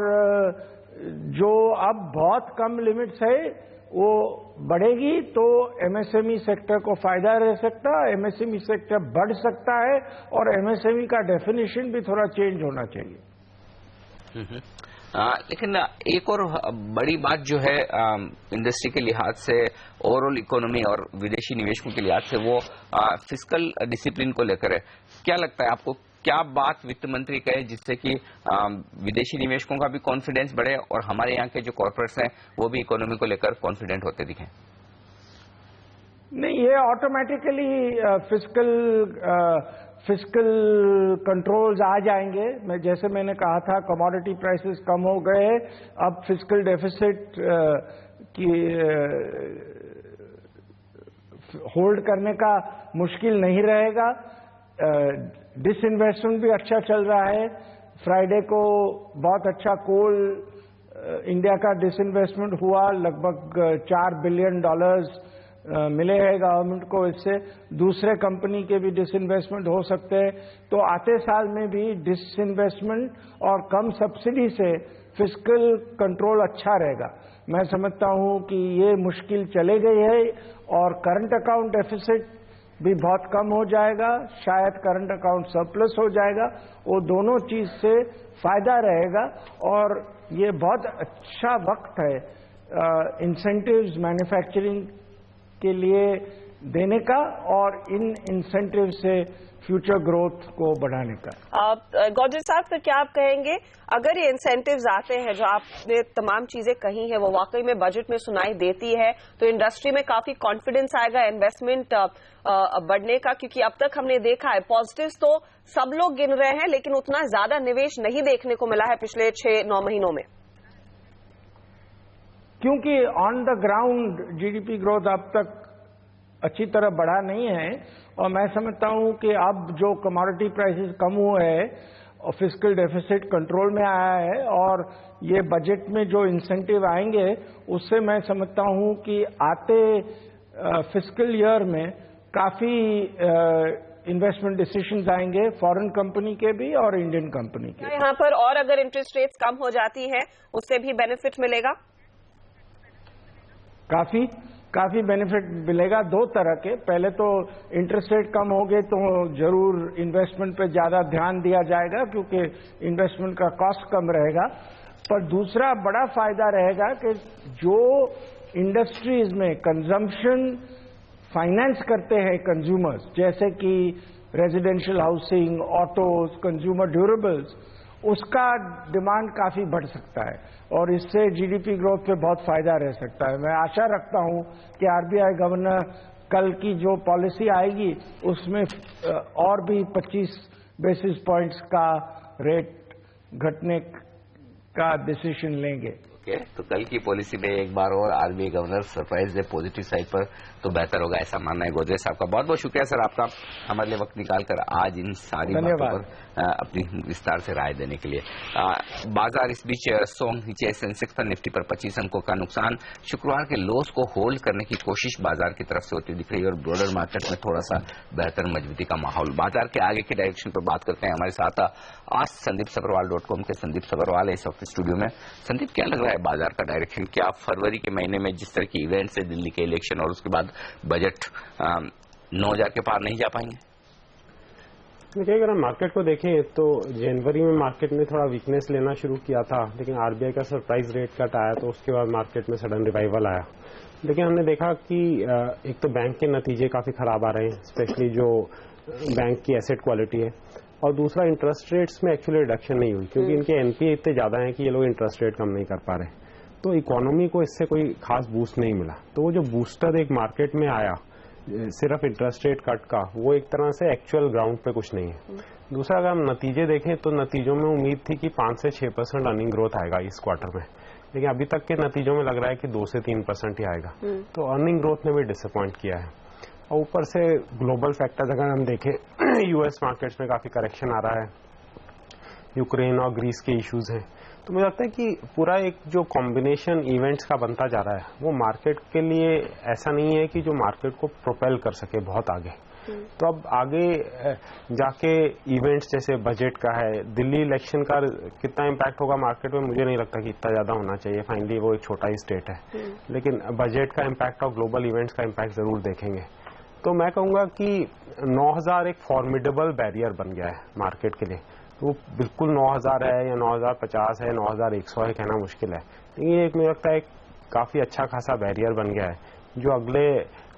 जो अब बहुत कम लिमिट्स है वो बढ़ेगी तो एमएसएमई सेक्टर को फायदा रह सकता है, एमएसएमई सेक्टर बढ़ सकता है, और एमएसएमई का डेफिनेशन भी थोड़ा चेंज होना चाहिए। लेकिन एक और बड़ी बात जो है इंडस्ट्री के लिहाज से, ओवरऑल इकोनॉमी और विदेशी निवेशकों के लिहाज से, वो फिस्कल डिसिप्लिन को लेकर है। क्या लगता है आपको, क्या बात वित्त मंत्री कहे जिससे कि विदेशी निवेशकों का भी कॉन्फिडेंस बढ़े और हमारे यहाँ के जो कॉर्पोरेट्स हैं वो भी इकोनॉमी को लेकर कॉन्फिडेंट होते दिखें? नहीं, ये ऑटोमेटिकली फिस्कल कंट्रोल्स आ जाएंगे। जैसे मैंने कहा था, कमोडिटी प्राइसेस कम हो गए, अब फिस्कल डेफिसिट की होल्ड करने का मुश्किल नहीं रहेगा। डिसइन्वेस्टमेंट भी अच्छा चल रहा है। फ्राइडे को बहुत अच्छा कोल इंडिया का डिसइन्वेस्टमेंट हुआ, लगभग $4 बिलियन मिले हैं गवर्नमेंट को। इससे दूसरे कंपनी के भी डिसइन्वेस्टमेंट हो सकते हैं। तो आते साल में भी डिसइन्वेस्टमेंट और कम सब्सिडी से फिस्कल कंट्रोल अच्छा रहेगा। मैं समझता हूं कि ये मुश्किल चले गई है, और करंट अकाउंट डेफिसिट भी बहुत कम हो जाएगा, शायद करंट अकाउंट सरप्लस हो जाएगा। वो दोनों चीज से फायदा रहेगा, और ये बहुत अच्छा वक्त है इंसेंटिव्स मैन्युफैक्चरिंग के लिए देने का और इन इंसेंटिव से फ्यूचर ग्रोथ को बढ़ाने का। गौजर साहब, फिर क्या आप कहेंगे, अगर ये इंसेंटिव्स आते हैं जो आपने तमाम चीजें कही हैं वो वाकई में बजट में सुनाई देती है, तो इंडस्ट्री में काफी कॉन्फिडेंस आएगा इन्वेस्टमेंट बढ़ने का? क्योंकि अब तक हमने देखा है पॉजिटिव्स तो सब लोग गिन रहे हैं, लेकिन उतना ज्यादा निवेश नहीं देखने को मिला है पिछले 6-9 महीनों में, क्योंकि on the ground GDP growth अब तक अच्छी तरह बढ़ा नहीं है। और मैं समझता हूं कि अब जो कमोडिटी प्राइसेस कम हुए हैं और फिस्कल डेफिसिट कंट्रोल में आया है और ये बजट में जो इंसेंटिव आएंगे उससे मैं समझता हूं कि आते फिस्कल ईयर में काफी इन्वेस्टमेंट डिसीजंस आएंगे फॉरेन कंपनी के भी और इंडियन कंपनी के। यहाँ पर और अगर इंटरेस्ट रेट्स कम हो जाती है उससे भी बेनिफिट मिलेगा? काफी बेनिफिट मिलेगा दो तरह के। पहले तो इंटरेस्ट रेट कम हो गए तो जरूर इन्वेस्टमेंट पे ज्यादा ध्यान दिया जाएगा क्योंकि इन्वेस्टमेंट का कॉस्ट कम रहेगा। पर दूसरा बड़ा फायदा रहेगा कि जो इंडस्ट्रीज में कंजम्पशन फाइनेंस करते हैं कंज्यूमर्स, जैसे कि residential housing, autos, consumer durables, उसका डिमांड काफी बढ़ सकता है और इससे जीडीपी ग्रोथ पे बहुत फायदा रह सकता है। मैं आशा रखता हूं कि आरबीआई गवर्नर कल की जो पॉलिसी आएगी उसमें और भी 25 बेसिस पॉइंट्स का रेट घटने का डिसीजन लेंगे। तो कल की पॉलिसी में एक बार और आरबीआई गवर्नर सरप्राइज दे पॉजिटिव साइड पर तो बेहतर होगा, ऐसा मानना है गोदरेज साहब का। बहुत बहुत शुक्रिया सर आपका हमारे लिए वक्त निकालकर आज इन सारी बातों पर अपनी विस्तार से राय देने के लिए। बाजार इस बीच सोंग नीचे, सेंसेक्स पर निफ्टी पर 25 अंकों का नुकसान। शुक्रवार के लोस को होल्ड करने की कोशिश बाजार की तरफ से होती दिख रही है और ब्रॉडर मार्केट में थोड़ा सा बेहतर मजबूती का माहौल। बाजार के आगे की डायरेक्शन पर बात करते हैं। हमारे साथ आज sandeepsabarwal.com के संदीप सब्रवाल है इस वक्त स्टूडियो में। संदीप, क्या लग रहा है बाजार का डायरेक्शन? क्या फरवरी के महीने में जिस तरह की इवेंट्स है, दिल्ली के इलेक्शन और उसके बाद बजट 9,000 के पार नहीं जा पाएंगे? देखिए, अगर हम मार्केट को देखें तो जनवरी में मार्केट ने थोड़ा वीकनेस लेना शुरू किया था, लेकिन आरबीआई का सरप्राइज रेट कट आया तो उसके बाद मार्केट में सडन रिवाइवल आया। लेकिन हमने देखा कि एक तो बैंक के नतीजे काफी खराब आ रहे हैं, स्पेशली जो बैंक की एसेट क्वालिटी है, और दूसरा इंटरेस्ट रेट्स में एक्चुअली रिडक्शन नहीं हुई क्योंकि इनके एनपीए इतने ज्यादा हैं कि ये लोग इंटरेस्ट रेट कम नहीं कर पा रहे। तो इकोनॉमी को इससे कोई खास बूस्ट नहीं मिला। तो वो जो बूस्टर एक मार्केट में आया सिर्फ इंटरेस्ट रेट कट का, वो एक तरह से एक्चुअल ग्राउंड पे कुछ नहीं है। दूसरा, अगर हम नतीजे देखें तो नतीजों में उम्मीद थी कि 5 से 6% अर्निंग ग्रोथ आएगा इस क्वार्टर में, लेकिन अभी तक के नतीजों में लग रहा है कि 2 से 3% ही आएगा। तो अर्निंग ग्रोथ ने भी डिसअपॉइंट किया है। और ऊपर से ग्लोबल फैक्टर्स अगर हम देखें, यूएस मार्केट्स में काफी करेक्शन आ रहा है, यूक्रेन और ग्रीस के इश्यूज हैं। तो मुझे लगता है कि पूरा एक जो कॉम्बिनेशन इवेंट्स का बनता जा रहा है वो मार्केट के लिए ऐसा नहीं है कि जो मार्केट को प्रोपेल कर सके बहुत आगे। तो अब आगे जाके इवेंट्स जैसे बजट का है, दिल्ली इलेक्शन का कितना इम्पैक्ट होगा मार्केट में, मुझे नहीं लगता कि इतना ज्यादा होना चाहिए। फाइनली वो एक छोटा ही स्टेट है, लेकिन बजट का इम्पैक्ट और ग्लोबल इवेंट्स का इम्पैक्ट जरूर देखेंगे। तो मैं कहूंगा कि 9,000 एक फॉर्मिडेबल बैरियर बन गया है मार्केट के लिए। तो बिल्कुल 9,000 है या 9,050 है, 9,100 है, कहना मुश्किल है। ये एक मुझे लगता है काफी अच्छा खासा बैरियर बन गया है जो अगले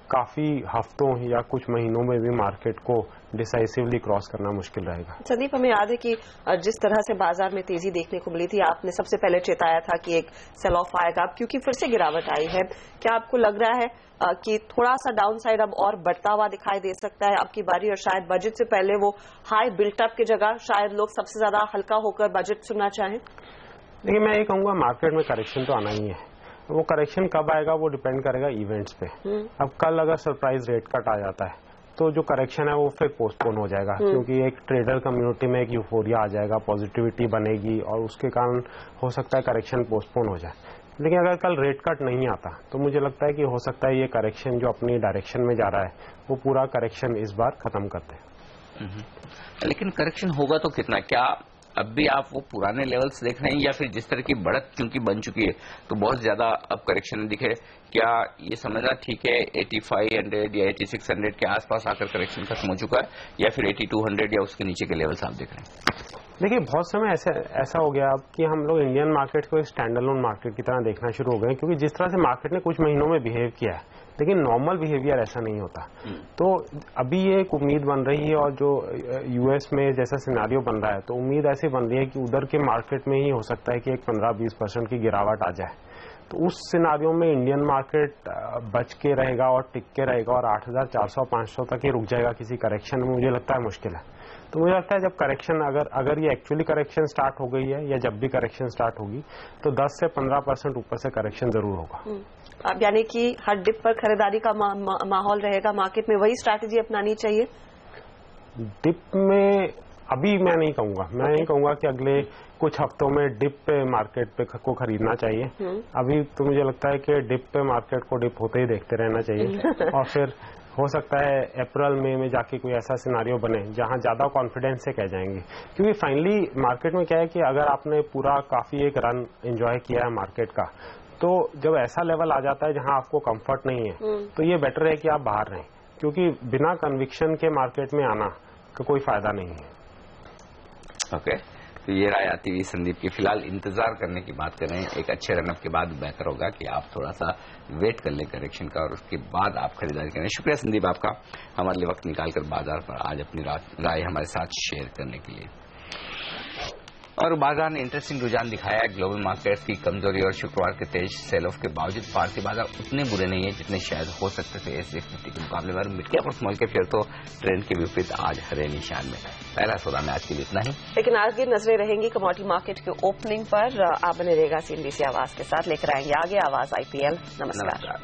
काफी हफ्तों या कुछ महीनों में भी मार्केट को डिसाइसिवली क्रॉस करना मुश्किल रहेगा। संदीप, हमें याद है कि जिस तरह से बाजार में तेजी देखने को मिली थी, आपने सबसे पहले चेताया था कि एक सेल ऑफ आएगा, क्योंकि फिर से गिरावट आई है। क्या आपको लग रहा है कि थोड़ा सा डाउन साइड अब और बढ़ता हुआ दिखाई दे सकता है आपकी बारी, और शायद बजट से पहले वो हाई बिल्टअप की जगह शायद लोग सबसे ज्यादा हल्का होकर बजट सुनना चाहें? देखिए, मैं ये कहूंगा मार्केट में करेक्शन तो आना ही है। वो करेक्शन कब आएगा वो डिपेंड करेगा इवेंट्स पे। अब कल अगर सरप्राइज रेट कट आ जाता है तो जो करेक्शन है वो फिर पोस्टपोन हो जाएगा, क्योंकि एक ट्रेडर कम्युनिटी में एक यूफोरिया आ जाएगा, पॉजिटिविटी बनेगी और उसके कारण हो सकता है करेक्शन पोस्टपोन हो जाए। लेकिन अगर कल रेट कट नहीं आता तो मुझे लगता है कि हो सकता है ये करेक्शन जो अपनी डायरेक्शन में जा रहा है वो पूरा करेक्शन इस बार खत्म करते हैं। लेकिन करेक्शन होगा तो कितना? क्या अब भी आप वो पुराने लेवल्स देख रहे हैं या फिर जिस तरह की बढ़त क्योंकि बन चुकी है तो बहुत ज्यादा अब करेक्शन दिखे? क्या ये समझना ठीक है 8500 या 8600 के आसपास आकर करेक्शन खत्म हो चुका है, या फिर 8200 या उसके नीचे के लेवल्स आप देख रहे हैं? देखिए बहुत समय ऐसा हो गया अब कि हम लोग इंडियन मार्केट को स्टैंड अलोन मार्केट की तरह देखना शुरू हो गए, क्योंकि जिस तरह से मार्केट ने कुछ महीनों में बिहेव किया है, लेकिन नॉर्मल बिहेवियर ऐसा नहीं होता। तो अभी ये एक उम्मीद बन रही है, और जो यूएस में जैसा सिनेरियो बन रहा है, तो उम्मीद ऐसी बन रही है कि उधर के मार्केट में ही हो सकता है कि एक 15-20% की गिरावट आ जाए। तो उस सिनेरियो में इंडियन मार्केट बच के रहेगा और टिक के रहेगा, और 8,400-500 तक ही रुक जाएगा किसी करेक्शन में, मुझे लगता है मुश्किल है। तो मुझे लगता है जब करेक्शन अगर ये एक्चुअली करेक्शन स्टार्ट हो गई है, या जब भी करेक्शन स्टार्ट होगी, तो 10 से 15% ऊपर से करेक्शन जरूर होगा। अब यानी कि हर डिप पर खरीदारी का माहौल रहेगा मार्केट में, वही स्ट्रैटेजी अपनानी चाहिए। डिप में अभी मैं नहीं कहूंगा कि अगले कुछ हफ्तों में डिप पे मार्केट पे को खरीदना चाहिए। अभी तो मुझे लगता है कि डिप पे मार्केट को डिप होते ही देखते रहना चाहिए और फिर हो सकता है अप्रैल मई में जाके कोई ऐसा सिनेरियो बने जहां ज्यादा कॉन्फिडेंस से कह जाएंगे, क्योंकि फाइनली मार्केट में क्या है कि अगर आपने पूरा काफी एक रन एंजॉय किया है मार्केट का, तो जब ऐसा लेवल आ जाता है जहां आपको कंफर्ट नहीं है, तो ये बेटर है कि आप बाहर रहें, क्योंकि बिना कन्विक्शन के मार्केट में आना का कोई फायदा नहीं है। ओके, तो ये राय आती हुई संदीप की। फिलहाल इंतजार करने की बात करें, एक अच्छे रनअप के बाद बेहतर होगा कि आप थोड़ा सा वेट कर लें करेक्शन का, और उसके बाद आप खरीदारी करें। शुक्रिया संदीप आपका, हमारे लिए वक्त निकालकर बाजार पर आज अपनी राय हमारे साथ शेयर करने के लिए। और बाजार ने इंटरेस्टिंग रुझान दिखाया है। ग्लोबल मार्केट्स की कमजोरी और शुक्रवार के तेज सेल ऑफ के बावजूद भारतीय बाजार उतने बुरे नहीं है जितने शायद हो सकते थे एसएक्स निफ्टी के मुकाबले में। मिड कैप और स्मॉल कैप शेयर तो ट्रेंड के विपरीत आज हरे निशान में। पहला सौदा में आज के लिए इतना ही, लेकिन आज की नजरें रहेंगी कमोडिटी मार्केट के ओपनिंग पर। आप बने रहेगा CNBC आवाज के साथ, लेकर आएंगे आगे आवाज IPL। नमस्कार।